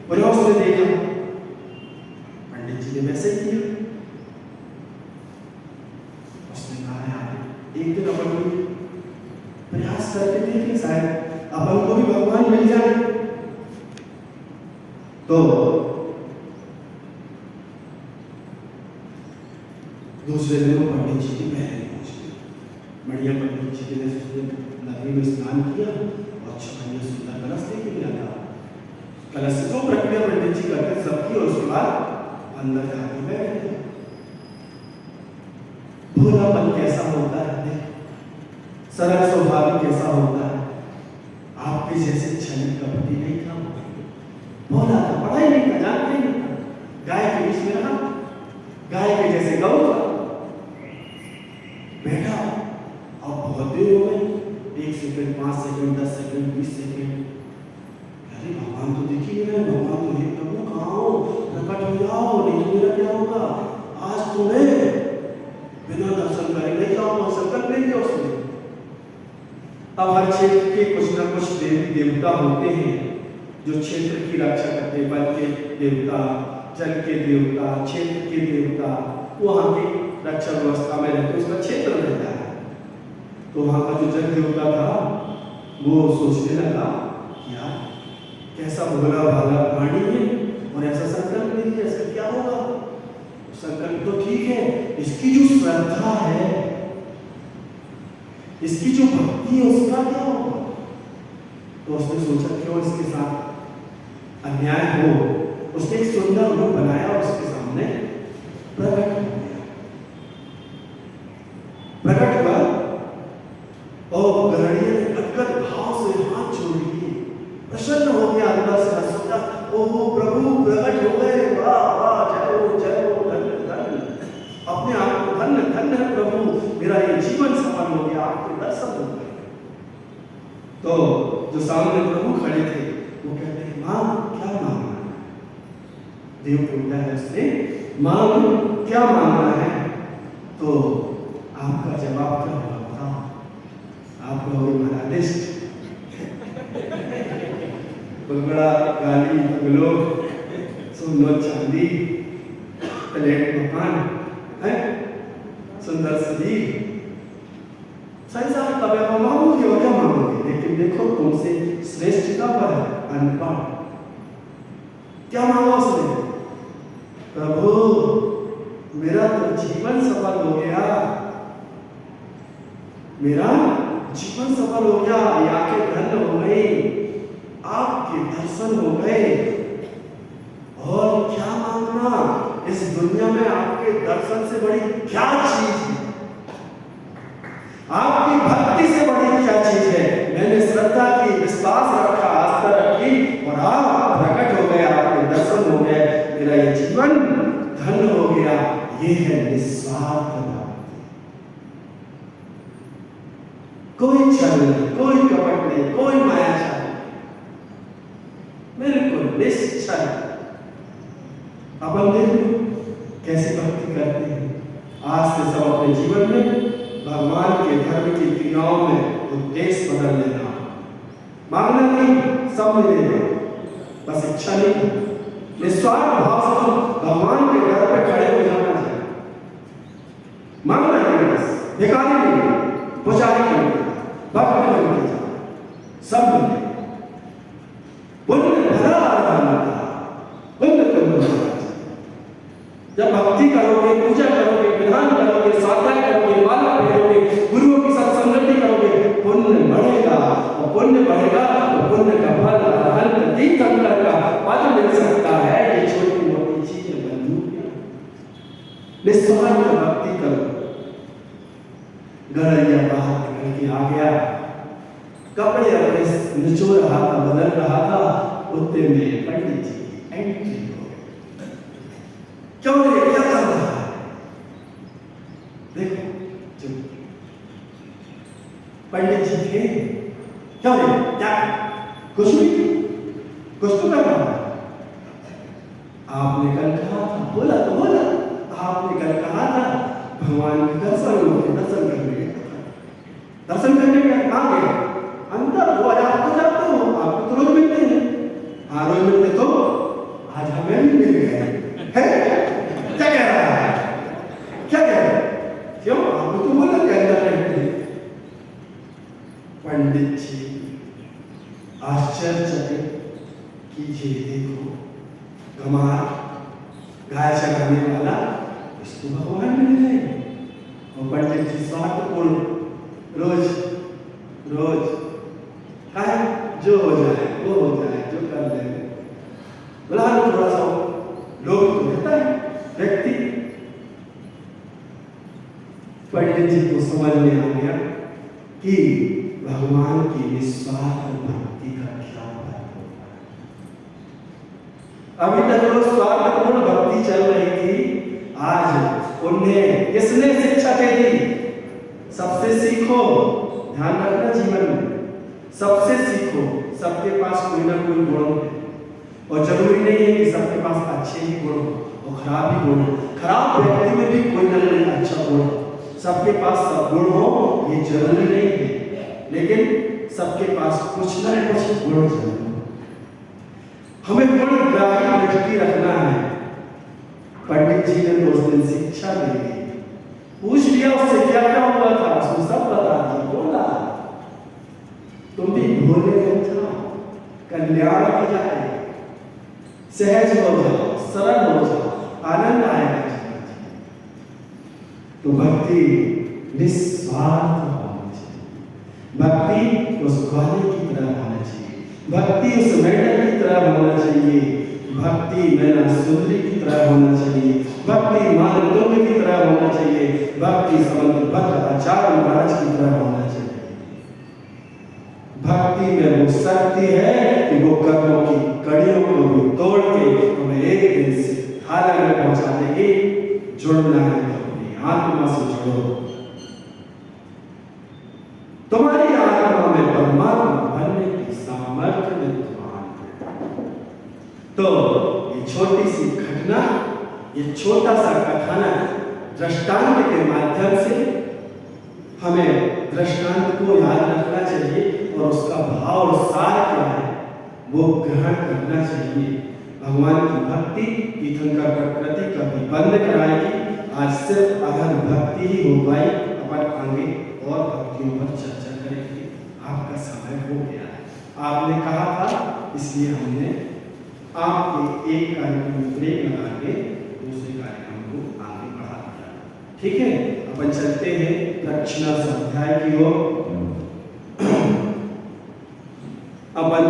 पुनः उसने देखा, पंडित जी ने वैसे ही किया। उसने कहा यार एक दिन अपन भी प्रयास करके देखें, शायद अपन को भी भगवान मिल जाए। तो दूसरे दिन वो पंडित जी के महल पहुंच गए। बढ़िया पंडित जी ने नदी में स्नान किया और अच्छा बढ़िया सुंदर कलश लेके गया था। कलश से जो प्रक्रिया पंडित जी करते सबकी, और उसके बाद अंदर जाके बैठ गए। भोलापन कैसा होता है, सरल स्वभाव कैसा होता है। आपके जैसे छल कपटी नहीं था, बोला था, पढ़ाई नहीं था, जानते नहीं था, गाय के बीच में रहा, गाय के जैसे गौ था, बैठा। अब बहुत देर हो गई, 1 सेकंड, 5 सेकंड, 10 सेकंड, 20 सेकंड। अरे भगवान तो दिख ही नहीं रहे, भगवान तो हे प्रभु कहाँ हो, प्रकट हो जाओ, नहीं तो मेरा क्या होगा? आज तुम्हें बिना दर्शन करे नहीं जाऊंगा, संकल्प नहीं किया उसने। अब हर क्षेत्र के कुछ न कुछ देवी देवता होते हैं जो क्षेत्र की रक्षा करते हैं, बल के देवता, जल के देवता, क्षेत्र के देवता, वहाँ की रक्षा व्यवस्था में रहते, उसका क्षेत्र रहता है। तो वहाँ का जो जल देवता था वो सोचने लगा यार कैसा भोला भाला प्राणी है और ऐसा संकल्प नहीं किया, इसका क्या होगा? संकल्प तो ठीक है, इसकी जो श्रद्धा है, इसकी जो भक्ति है, उसका क्या होगा? तो उसने सोचा क्यों इसके साथ अन्याय हो। उसने एक सुंदर रूप बनाया और उसके सामने प्रकट हो गया। प्रकट हुआ और गड़रिया ने गदगद भाव से हाथ जोड़ लिए प्रसन्न हो गया, अंदर से सोचा ओहो प्रभु प्रकट हो गए, वाह वाह, जय हो धन्य धन्य, अपने आप को धन्य धन्य है प्रभु, मेरा ये जीवन सफल हो गया, आपके दर्शन हो गए। तो जो सामने प्रभु खड़े थे वो कहते हैं मां क्या मांगना है? देव पूछता है उससे मां क्या मांगना है? तो आपका जवाब क्या होगा बताओ? आप लोग महाराज बगड़ा गाली बगलो सोना चांदी प्लेट मकान है सुंदर शरीर सही साहब तब आप मांगोगे और क्या मांगोगे? लेकिन देखो तुमसे श्रेष्ठ का पर है अनपढ़, क्या मांगा उसने? प्रभु मेरा तो जीवन सफल हो गया, मेरा जीवन सफल हो गया, आंखें धन्य हो गई, आपके दर्शन हो गए, और क्या मांगना? इस दुनिया में आपके दर्शन से बड़ी क्या चीज है? आपकी भक्ति से बड़ी क्या चीज है? मैंने श्रद्धा की, विश्वास रखा, आस्था रखी और आप प्रकट हो गए, आपके दर्शन हो गए, मेरा ये जीवन धन्य हो गया। ये है निस्वार्थ भक्ति, कोई छल नहीं, कोई कपट नहीं, कोई मायाजाल, बिल्कुल निश्चल। अपन देखो कैसे भक्ति करते हैं। आज से सब अपने जीवन में भगवान के धर्म की क्रियाओं में उद्देश्य बदल लेना, मांगना नहीं सब मिलेगा, बस इच्छा नहीं, निस्वार्थ भाव से भगवान के घर पे खड़े हो जाना चाहिए। मांगना नहीं, बस भिखारी नहीं, पुजारी नहीं, भक्त नहीं, सब मिले। पुण्य भरा आराधना, पुण्य तुम जब भक्ति करोगे, पूजा करोगे, विधान करोगे, स्वाध्याय करोगे, माला फेरोगे, गुरुओं की सत्संगति करोगे, पुण्य बढ़ेगा, और पुण्य बढ़ेगा तो पुण्य का फल अनंत तीर्थंकर का पद मिल सकता है। ये छोटी मोटी चीजें बंधु निस्वार्थ भक्ति करो। गड़ैया बाहर निकल के आ गया, कपड़े अपने निचोड़ रहा था, बदल रहा था, उतने में पंडित जी की एंट्री हो गई। क्यों रे, क्या कर रहा है? देखो चुप, पंडित जी थे, क्यों रे, क्या कुछ नहीं, कुछ तो कर रहा है। आपने कल कहा था, बोला तो बोला, आपने कल कहा था भगवान के दर्शन करने गए, दर्शन करने गए, कहाँ गए? अंदर वो आप तो जाते हो, आपको तो रोज मिलते हैं। हाँ रोज मिलते तो आज हमें भी मिल गए हैं। क्या कह रहा है? क्या कह रहा है? क्यों? आपको तो बोला कि अंदर रहते हैं। पंडित जी आश्चर्यचकित कीजिए, देखो गमार गाय चराने वाला इसको भगवान मिल गए। और पंडित जी स्वार्थपूर्ण रोज रोज है जो हो जाए वो हो जाए, जो कर ले, बोला थोड़ा सा लोग तो रहता है व्यक्ति। पंडित जी को समझ में आ गया कि भगवान की निस्वार्थ भक्ति का क्या बात होता है। अभी तक लोग स्वार्थपूर्ण भक्ति चल रही थी, आज उन्हें किसने शिक्षा दे दी? सबसे सीखो, ध्यान रखना जीवन में, सबसे सीखो। सबके पास कोई ना कोई गुण है, और जरूरी नहीं है कि सबके पास अच्छे ही गुण हो और खराब ही गुण हो। खराब व्यक्ति में भी कोई ना कोई अच्छा गुण हो। सबके पास सब गुण हो ये जरूरी नहीं है, लेकिन सबके पास कुछ ना कुछ गुण जरूर हो। हमें गुणग्राही दृष्टि रखना है। पंडित जी ने उस दिन शिक्षा दी, पूछ लिया उससे क्या क्या हुआ था, उसने सब बता दिया। बोला तुम भी भोले हो जाओ, कल्याण हो जाए, सहज हो जाओ, सरल हो जाओ, आनंद आएगा। तो भक्ति निस्वार्थ होनी चाहिए, भक्ति उस ग्वाले की तरह होना चाहिए, भक्ति उस मेंढक की तरह होना चाहिए, भक्ति मैना सुंदरी की तरह होना चाहिए, भक्ति मानव की तरह होना चाहिए, भक्ति समंत भक्त आचार्य महाराज की तरह होना चाहिए। भक्ति में वो शक्ति है कि वो कर्मों की कड़ियों को भी तोड़ के तुम्हें एक दिन से हालत में पहुंचा देगी। जुड़ना है तो अपनी आत्मा से जुड़ो। तुम्हारी आत्मा में परमात्मा बनने की सामर्थ्य विद्यमान है। तो ये छोटी सी घटना, ये छोटा सा कथानक दृष्टांत के माध्यम से हमें दृष्टांत को याद रखना चाहिए और उसका भाव और सार क्या है वो ग्रहण करना चाहिए। भगवान की भक्ति तीर्थंकर प्रकृति कभी बंद कराएगी। आज सिर्फ अगर भक्ति ही हो पाई, अपन आगे और भक्तियों पर चर्चा करेंगे। आपका समय हो गया है, आपने कहा था, इसलिए हमने आपके एक कार्यक्रम में ब्रेक लगा के दूसरे कार्यक्रम को आगे बढ़ा दिया। ठीक है, अपन चलते हैं दक्षिणा स्वाध्याय की ओर। अपन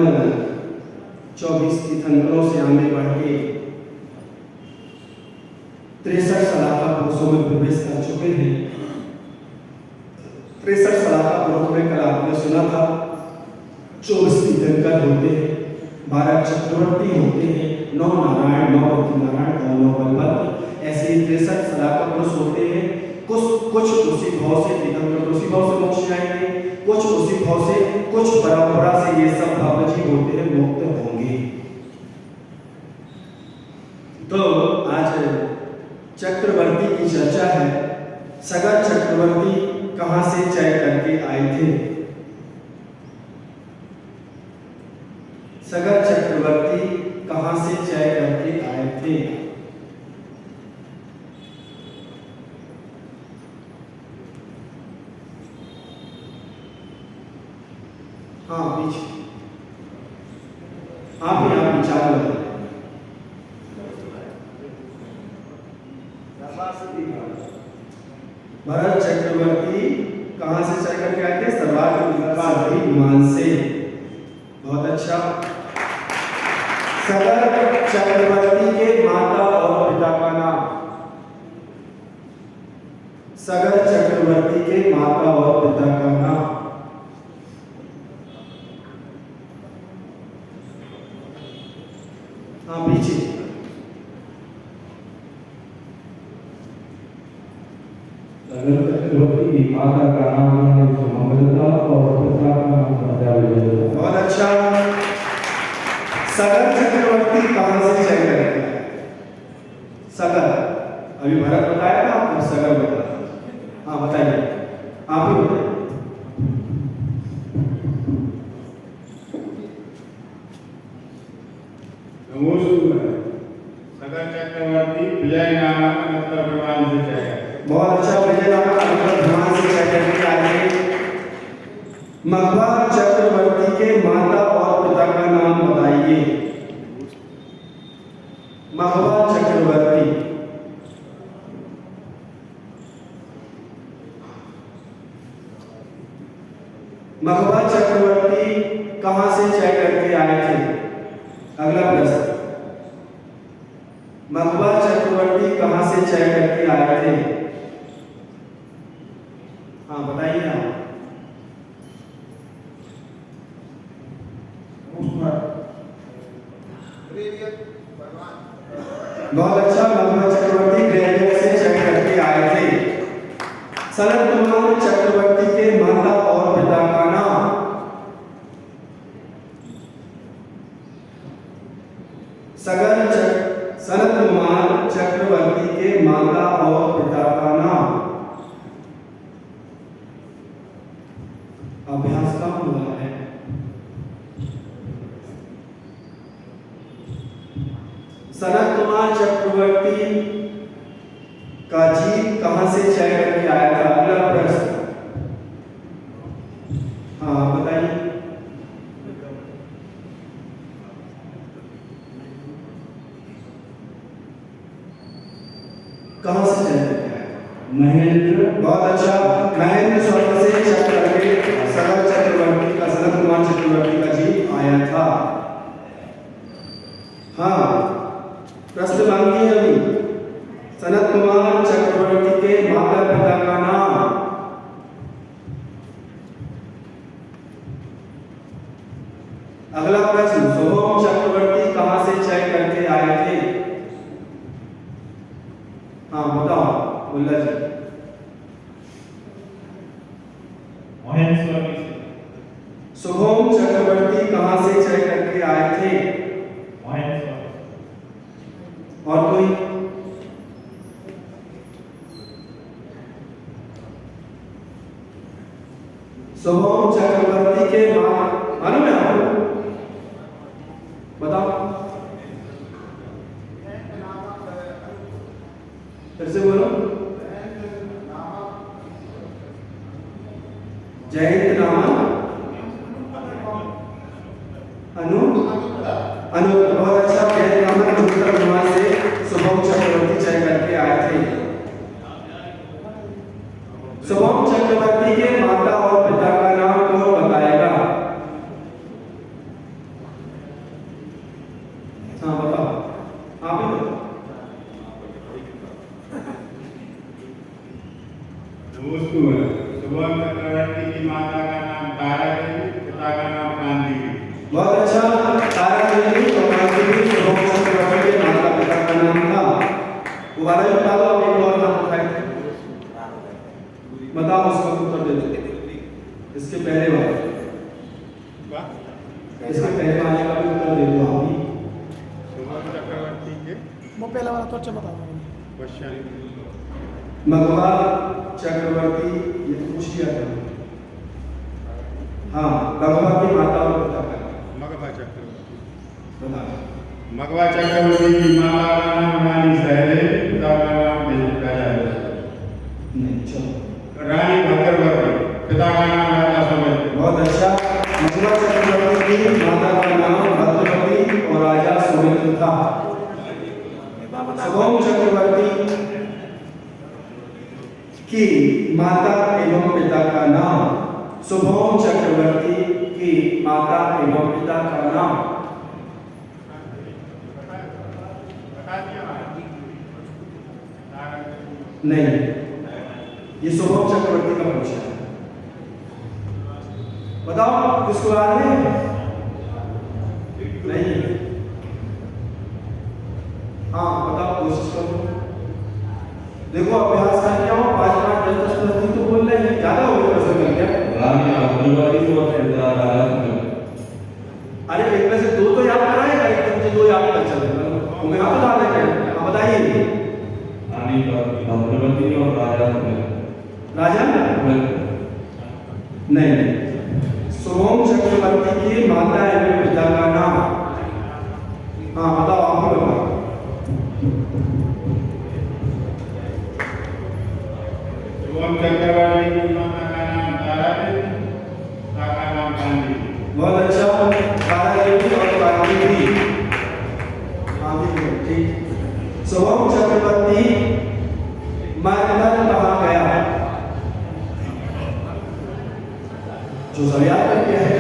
24 तीर्थंकरों से आगे बढ़ के 63 सलाखा पुरुषों में प्रवेश कर चुके हैं। 63 सलाखा पुरुषों में कल आपने सुना था 24 तीर्थंकर होते हैं, 12 चक्रवर्ती होते हैं, 9 नारायण, 9 नारायण और 9 बलभद्र। ऐसे ही 63 सलाखा पुरुष होते हैं। कुछ उसी भाव से तीर्थंकर उसी भाव से मोक्ष जाएंगे, कुछ उसी भाव से, कुछ परंपरा से ये सब भगवत जी होते हैं मुक्त होंगे। तो आज चक्रवर्ती की चर्चा है। सगर चक्रवर्ती कहां से चय करके आए थे? सगर चक्रवर्ती कहां से चय करके आए थे? हाँ, पीछे आप यहाँ विचार लगाए। भरत चक्रवर्ती कहां से चल करके आए थे? सर्वाधिक विमान से। बहुत अच्छा। सगर चक्रवर्ती के माता और पिता का नाम? सगर चक्रवर्ती के माता और पिता का नाम? हाँ, पीछे। चक्रवर्ती की माता का नाम मंगलता और पिता का नाम राजा। बहुत अच्छा। सगर चक्रवर्ती कहां से चय करके आए? सगर, अभी भरत बताया था आपको, सगर बताया। हाँ, बताइए, आप ही बताइए। सगर चक्रवर्ती विजय नामक अंतर विमान से चय। बहुत अच्छा। विजय नामक अंतर विमान से चय करके आए। मघवा चक्रवर्ती के माता और पिता का नाम बताइए। मघवा चक्रवर्ती, मघवा चक्रवर्ती कहां से चय करके आए थे? अगला प्रश्न, मघवा चक्रवर्ती कहां से चय करके आए थे? हाँ, बताइए आप। बहुत अच्छा। मघवा चक्रवर्ती ग्रेवियत से चय करके आए थे। सनत कुमार चक्रवर्ती के माता और पिता का नाम? सनत कुमार चक्रवर्ती के माता और पिता का नाम? अभ्यास कम हुआ है। सनत कुमार चक्रवर्ती का जीव कहां से चय करके आया था? अगला प्रश्न। हाँ, बताइए। कहां से चय करके आया? महेंद्र। बहुत अच्छा। महेंद्र स्वर्ग से चय करके सगर चक्रवर्ती का, सनत कुमार चक्रवर्ती का जीव आया था। हाँ, प्रश्न मांगी अभी। सनत कुमार चक्रवर्ती के माता पिता अगला प्रश्न, सोहम चक्रवर्ती कहाँ से चय करके आए थे? हाँ बताओ मुल्ला जी। महेश्वरी से। सोहम चक्रवर्ती कहाँ से चय करके आए थे? महेश्वरी। और कोई? सोहम चक्रवर्ती के मानो में आओ, बताओ फिर से बोलो। जयंत नामा अनु बहुत अच्छा। जयंत नामा अनुत्तर विमान से सोहम चक्रवर्ती चय करके आए थे। सोहम चक्रवर्ती के माता और पिता का नाम कौन बताएगा? हाँ बताओ, आप ही बताओ। सोहम चक्रवर्ती की माता का नाम तारा देवी, पिता का नाम कांति देवी। बहुत अच्छा। तारा देवी और कांति देवी सोहम चक्रवर्ती के माता पिता का नाम था। दोबारा ही बता दो, आप एक और नाम बताए थे, बताओ उसका उत्तर दे दो। इसके पहले वाले का भी उत्तर दे दो आप ही। सोहम चक्रवर्ती के वो पहला वाला तो अच्छा बता दो। मगवा चक्रवर्ती, ये तो पूछ लिया था। हाँ, मगवा की माता और पिता का नाम। मगवा चक्रवर्ती। बताओ। मगवा चक्रवर्ती की माता का नाम रानी सहदेव, पिता का नाम राजा नहीं, चलो। रानी भद्रवती, पिता का नाम राजा सुमित। बहुत अच्छा। मगवा चक्रवर्ती की माता का नाम भद्रवती और राजा सुमित था। सोहम चक्रवर्ती की माता एवं पिता का नाम। सोहम चक्रवर्ती की माता एवं पिता का नाम। नहीं, ये सोहम चक्रवर्ती का पूछा है। बताओ किसको याद है? नहीं, हाँ बताओ, कोशिश करो। देखो अभ्यास करके आओ, 5 5 10 10 तो बोल रहे हैं, ज्यादा हो गया प्रश्न कर क्या? रानी भद्रवती और पिता राजा सुमित। अरे एक में से 2 तो याद कराएगा, एक में से 2 याद कर चले तुम्हें आप बता देंगे। आप बताइए। रानी भद्रवती और राजा सुमित। राजा नहीं, सोहम चक्रवर्ती की माता एवं पिता का नाम। हाँ बताओ, आप ही बताओ। सोहम चक्रवर्ती की माता का नाम तारा देवी, पिता का नाम कांति देवी। बहुत अच्छा। तारा देवी और कांति देवी। हाँ ठीक। सोहम चक्रवर्ती मरकर कहाँ गया? जो सब याद करके है।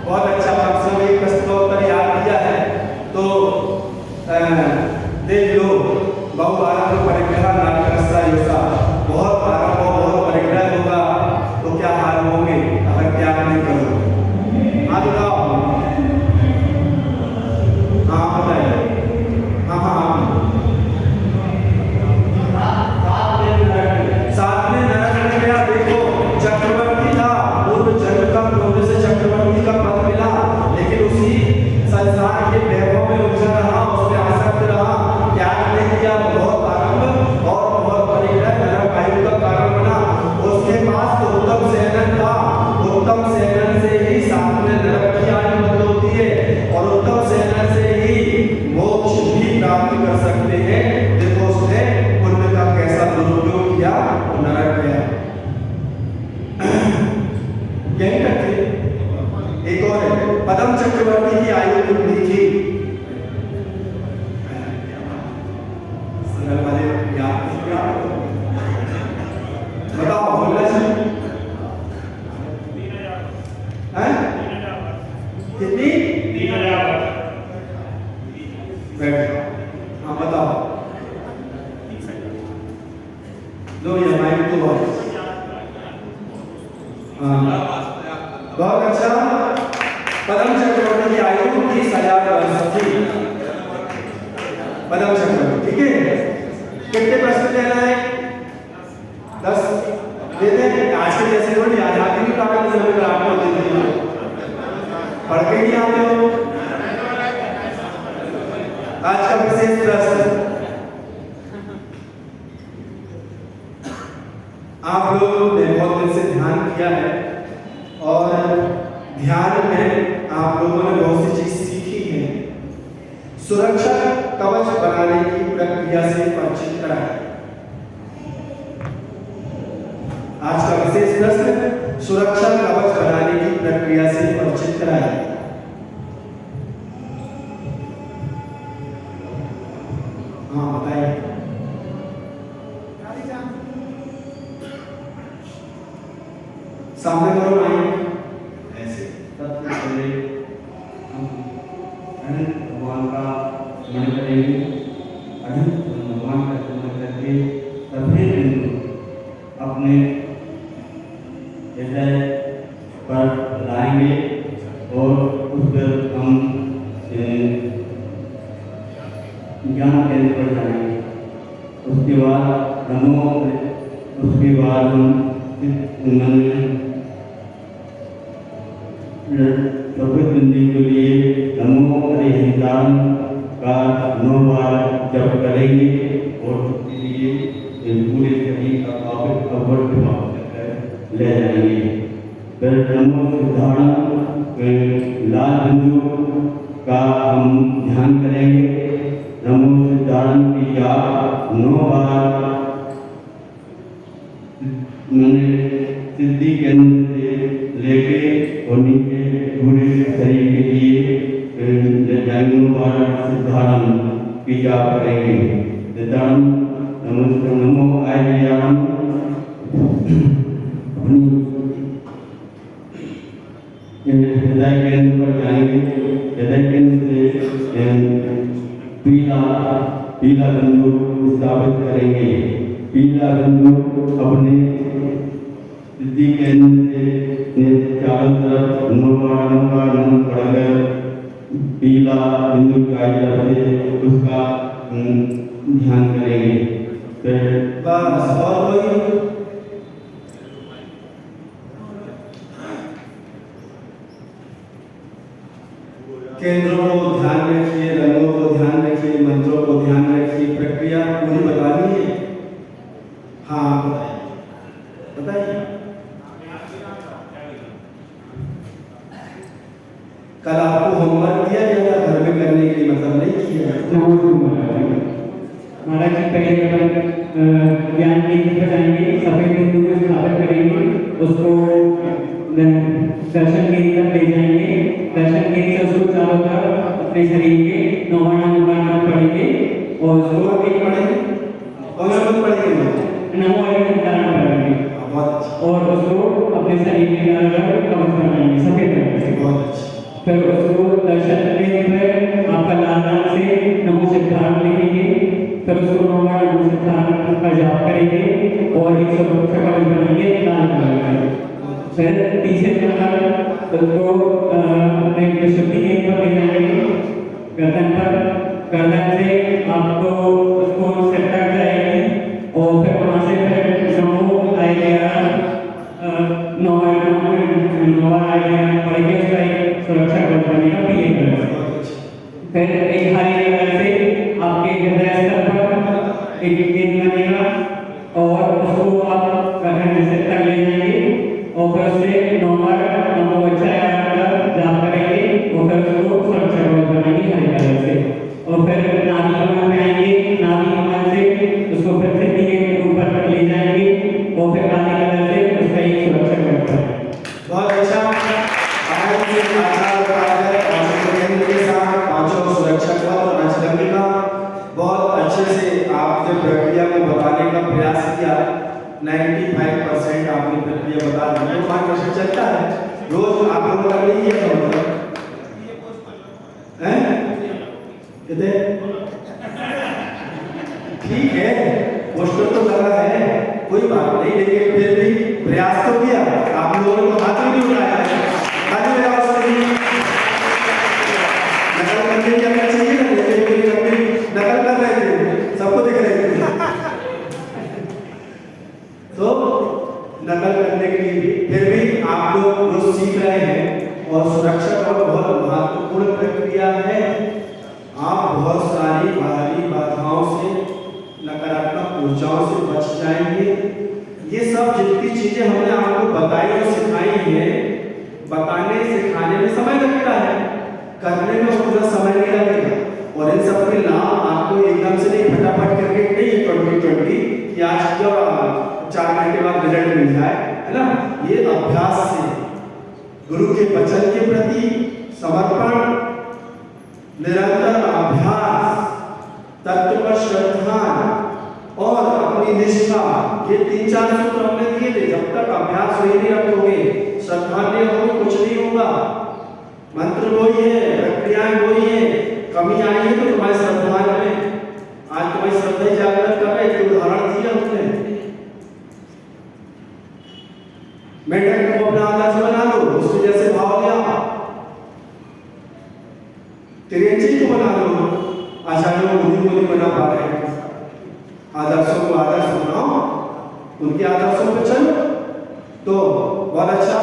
बहुत अच्छा। आप सब एक प्रश्न का उत्तर याद किया है तो देख लो। बहु भारत परिग्रह नाटकस्सा योसा, बहुत भारत को बहुत परिग्रह होगा तो क्या हाल होंगे अगर त्याग नहीं करोगे? हाँ बताओ। हाँ बताइए। हाँ हाँ साथ में नरक में गया। देखो चक्रवर्ती था, पूर्व जन्म का पुण्य से चक्रवर्ती का पद मिला, लेकिन उसी संसार के वैभव में उलझा रहा, उसमें आसक्त रहा, त्याग नहीं किया। बहुत आरंभ और बहुत परिग्रह नरक आयु का कारण बना। उसके पास तो उत्तम सेनन था, उत्तम सेनन से ही साथ में नरक की आयु बंद होती है और उत्तम सेनन से ही मोक्ष भी प्राप्त कर सकते हैं। देखो उसने पुण्य का कैसा दुरुपयोग किया, नरक गया। यही करते। एक और है, पद्म चक्रवर्ती की आयु कितनी थी? सरल वाले याद बताओ, बोलना चाहिए। कितनी? 3000। हाँ बताओ। लो ये माइक तो हाँ बहुत अच्छा। पद्म चक्रवर्ती की आयु 30,000 वर्ष थी। पद्म चक्रवर्ती, ठीक है। कितने प्रश्न लेना है? 10 देते हैं। आज के जैसे थोड़ी आजादी की ताकत से हमें आपको देते हैं, पढ़ के नहीं आते हो। आज का विशेष प्रश्न, आप लोगों ने बहुत दिन से ध्यान किया है और ध्यान में आप लोगों ने बहुत सी चीज सीखी है। सुरक्षा कवच बनाने की प्रक्रिया से परिचित कराएं। आज का विशेष प्रश्न, सुरक्षा कवच बनाने की प्रक्रिया से परिचित कराएं। हाँ बताइए। सामने करो माइक ऐसे। सबसे पहले हम अनंत भगवान का स्मरण करेंगे। अनंत भगवान का स्मरण करके सभी बिंदु अपने हृदय पर लाएंगे और उस पर हम ज्ञान केंद्र पर जाएंगे। उसके बाद नमो, उसके बाद हम मन में सफेद बिंदी के लिए नमो हरिहंतान का 9 बार जप करेंगे और उसके लिए पूरे शरीर का अवध ले जाएंगे। फिर नमो सिद्धार्थ लाल बिंदु का हम ध्यान करेंगे। नमो सिद्धार्थ की जाप 9 बार मैंने सिद्धि केंद्र से लेके और नीचे पूरे शरीर के लिए सिद्धारम की जाप करेंगे। सिद्धारम नमो आयम अपनी हृदय केंद्र पर जाएंगे। हृदय केंद्र से पीला बिंदु स्थापित करेंगे। पीला बिंदु अपने सिद्धि केंद्र से चारों तरफ नम पढ़कर पीला बिंदु का से उसका ध्यान करेंगे। बस और कोई? केंद्रों को ध्यान रखिए, रंगों को ध्यान रखिए, मंत्रों को ध्यान रखिए। प्रक्रिया पूरी बतानी है। हाँ बताइए। कल आपको होमवर्क दिया गया था घर में करने के लिए, मतलब नहीं किया? महाराज जी पहले ज्ञान केंद्र पर जाएंगे, सफेद बिंदु को स्थापित करेंगे, उसको दर्शन केंद्र ले जाएंगे। दर्शन केंद्र से उसको चारों तरफ अपने शरीर के 9 बार पढ़ेंगे और उसको एक पढ़ेंगे। कौन सा मंत्र पढ़ेंगे? नमो हरिहंतान पढ़ेंगे और उसको अपने शरीर में कवच बनाएंगे सफेद रंग से। बहुत अच्छा। फिर उसको दर्शन केंद्र में आपका लाल रंग से नमो सिद्धार्थ लिखेंगे। फिर उसको 9 बार नमो सिद्धार्थ का जाप करेंगे और एक सुरक्षा कवच बनाएंगे लाल कलर का। फिर तीसरे नंबर उसको अपने विशुद्धि केंद्र पर ले जाएंगे गर्दन पर। गर्दन से आपको उसको सेट कर जाएगी और फिर वहाँ से फिर नमो आएगा 9 बार आएगा पढ़ेंगे। उसका एक सुरक्षा कवच बनेगा पीले कलर से। फिर एक हरे कलर से आपके हृदय स्तर पर एक गेंद बनेगा और उसको आप गर्दन से तक ले जाएंगे और फिर उससे 9 बार नमो जाप करेंगे और फिर उसको सुरक्षा कवच बनाएंगे हरे कलर से। और फिर नाभि कमल में आएंगे। नाभि कमल से उसको फिर सिद्धि के ऊपर तक ले जाएंगे और फिर काले कलर से उसका एक सुरक्षा कवच बनाएंगे। बहुत अच्छा। पांचों सुरक्षा कवच और पंचरंगी का बहुत अच्छे से आपने प्रक्रिया को बताने का प्रयास किया। 95% आपने प्रक्रिया बता दी। 5% चलता है रोज आप लोगों का नहीं है मतलब हैं? कितने? ठीक है, पोस्टर तो लगा है, कोई बात नहीं, लेकिन फिर भी प्रयास तो किया। आप लोगों ने तो हाथ भी नहीं उठाया है। तो नकल करने के लिए भी फिर भी आप लोग जो सीख रहे हैं और सुरक्षा का बहुत महत्वपूर्ण प्रक्रिया है। आप बहुत सारी बाहरी बाधाओं से, नकारात्मक ऊर्जाओं से बच जाएंगे। ये सब जितनी चीजें हमने आपको बताई और सिखाई है, बताने सिखाने में समय लगता है, करने में उतना समय नहीं लगेगा। और इन सब के लाभ आपको एकदम से नहीं फटाफट करके नहीं 2020 कि आज किया और 4 घंटे बाद रिजल्ट मिल जाए, है ना। ये अभ्यास से, गुरु के वचन के प्रति समर्पण, निरंतर अभ्यास, तत्व पर श्रद्धा और अपनी निष्ठा, ये 3-4 सूत्र हमने दिए थे। जब तक अभ्यास वही नहीं रखोगे, श्रद्धा नहीं रखोगे, कुछ नहीं होगा। मंत्र वही है, प्रक्रियाएं वही है, कमी आई है तो तुम्हारी श्रद्धा में, आज तुम्हारी श्रद्धा जागृत कर रहे हैं। उदाहरण दिया हमने, मेंढक को अपना आदर्श बना लो, उसके जैसे भाव लिया। तिरंजी को बना लो, आचार्यों मुनि को नहीं बना पा रहे हैं। आदर्शों को आदर्श बनाओ, उनके आदर्शों पर चलो। तो बहुत अच्छा,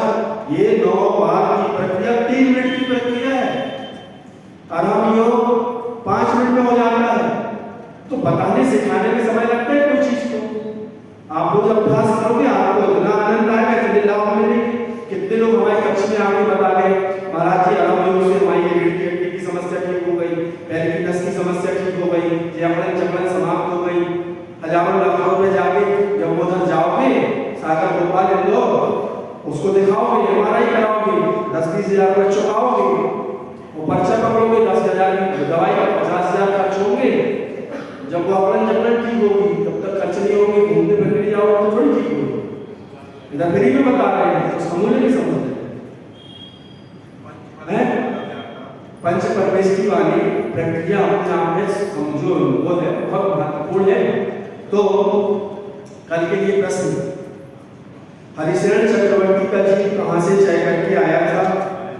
ये 9 बार की प्रक्रिया 3 मिनट की प्रक्रिया है। आराम योग 5 मिनट में हो जाता है। तो बताने सिखाने में समय लगता है कोई चीज को। आप लोग जब अभ्यास करोगे आपको इतना आनंद आएगा, इतने लाभ मिलेंगे। कितने लोग हमारे कक्ष में आके बता गए, महाराज जी आराम योग से हमारी रीढ़ की हड्डी की समस्या ठीक हो गई, पैर की नस की समस्या ठीक हो गई, जबड़न चपड़न समाप्त हो गई। हजारों लाखों में जाके जब उधर जाओगे, सागर गोपाल इंदो उसको दिखाओगे, एमआरआई कराओगे, 10-20 हजार रुपये चुकाओगे, वो पर्चा पकड़ोगे, 10,000 की दवाई का 50,000 खर्च होंगे। जब वो अपना जबरन ठीक होगी, तब तक खर्च नहीं होगी, घूमने फिरने जाओ तो थोड़ी ठीक होगी। इधर फ्री में बता रहे हैं, तो समझ नहीं समझ रहे हैं। पंच परमेष्टि वाली प्रक्रिया अपने आप में समझो, वो है बहुत महत्वपूर्ण है। तो कल के लिए प्रश्न, हरिशरण चक्रवर्ती का जीव कहाँ से जय करके आया था?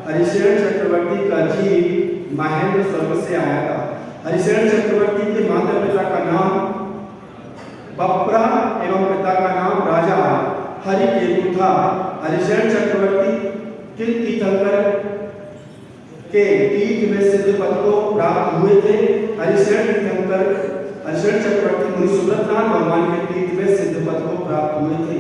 हरिशरण चक्रवर्ती का जीव महेंद्र स्वर्ग से आया था। हरिशरण चक्रवर्ती के माता पिता का नाम बप्रा एवं पिता का नाम राजा हरिकेतु था। हरिशरण चक्रवर्ती किन तीर्थंकर के तीर्थ में सिद्ध पद को प्राप्त हुए थे? हरिशरण चक्रवर्ती मुनि सुब्रतनाथ भगवान के तीर्थ में सिद्ध पद को प्राप्त हुए थे।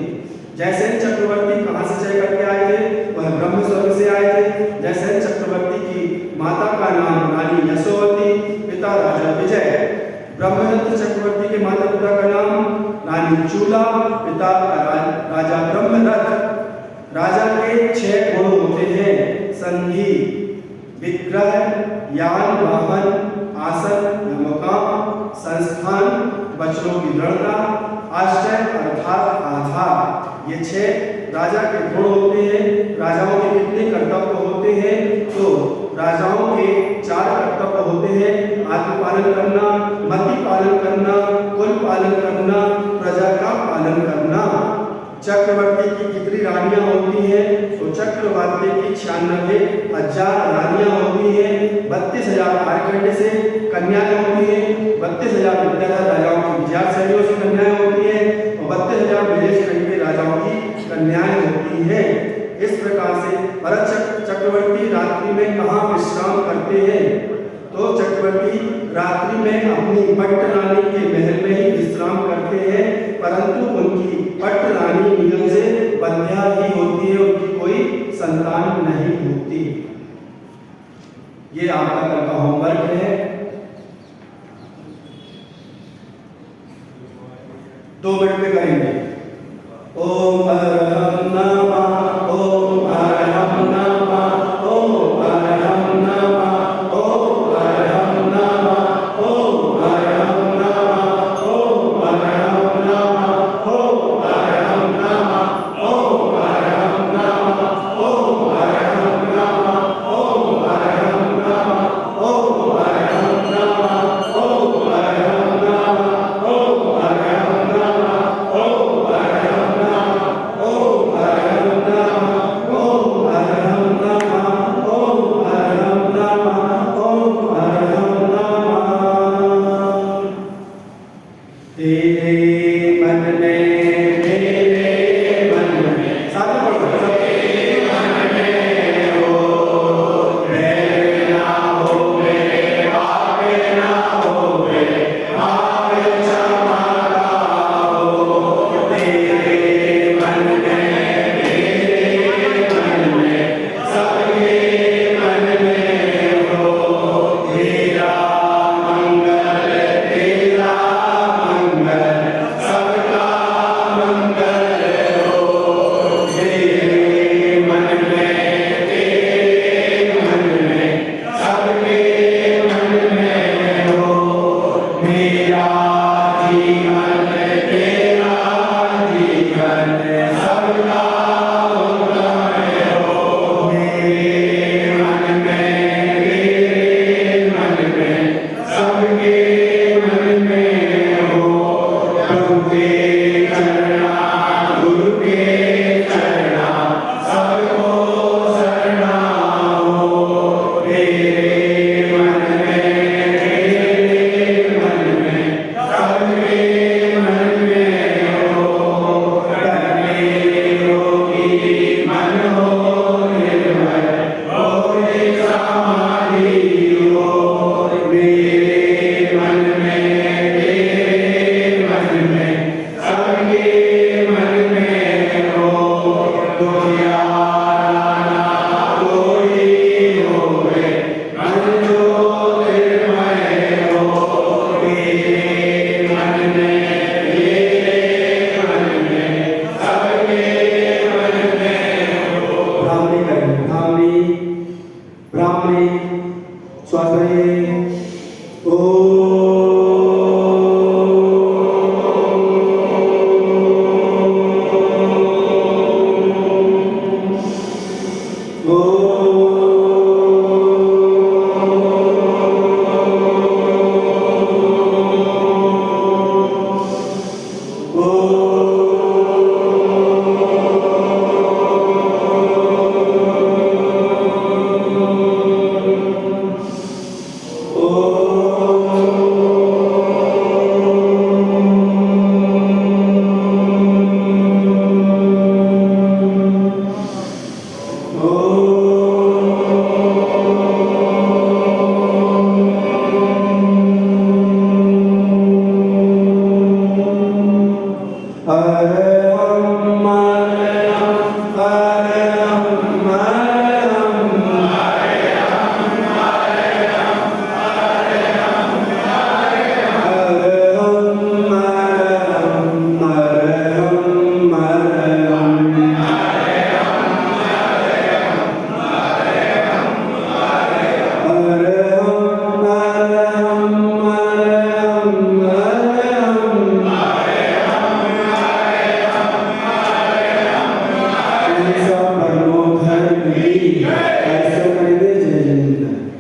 जयसेन चक्रवर्ती कहाँ से जय करके आए थे? वह ब्रह्म स्वर्ग से आए थे। जयसेन चक्रवर्ती की माता का नाम रानी यशोवती, पिता राजा विजय। ब्रह्मदत्त चक्रवर्ती के माता पिता का नाम रानी चूला, पिता राजा ब्रह्मदत्त। राजा के 6 गुण होते हैं: संधि, विग्रह, यान वाहन, आसन मुकाम, संस्थान, वचनों की दृढ़ता, आश्रय अर्थात आधार। ये 6 राजा के गुण होते हैं। राजाओं के कितने कर्तव्य होते हैं? तो राजाओं के 4 कर्तव्य होते हैं: आत्म पालन करना, मति पालन करना, कुल पालन करना, प्रजा का पालन करना। चक्रवर्ती की कितनी रानियां होती हैं? तो चक्रवर्ती की 96,000 रानियां होती हैं। 32,000 आर्कण्ड से कन्याएं होती हैं। 32,000 विद्याधर राजाओं की विजयाशैलियों से कन्याएं होती हैं और 32,000 विदेश खंड के राजाओं की कन्याएं होती हैं। इस प्रकार से भरत चक्रवर्ती रात्रि में कहाँ विश्राम करते हैं? तो चक्रवर्ती रात्रि में अपनी पट्ट रानी के महल में ही विश्राम करते हैं, परंतु उनकी पट्ट रानी नियम से बंध्या ही होती है, उनकी कोई संतान नहीं होती। ये आपका कल का होमवर्क है। 2 मिनट में करेंगे। ओम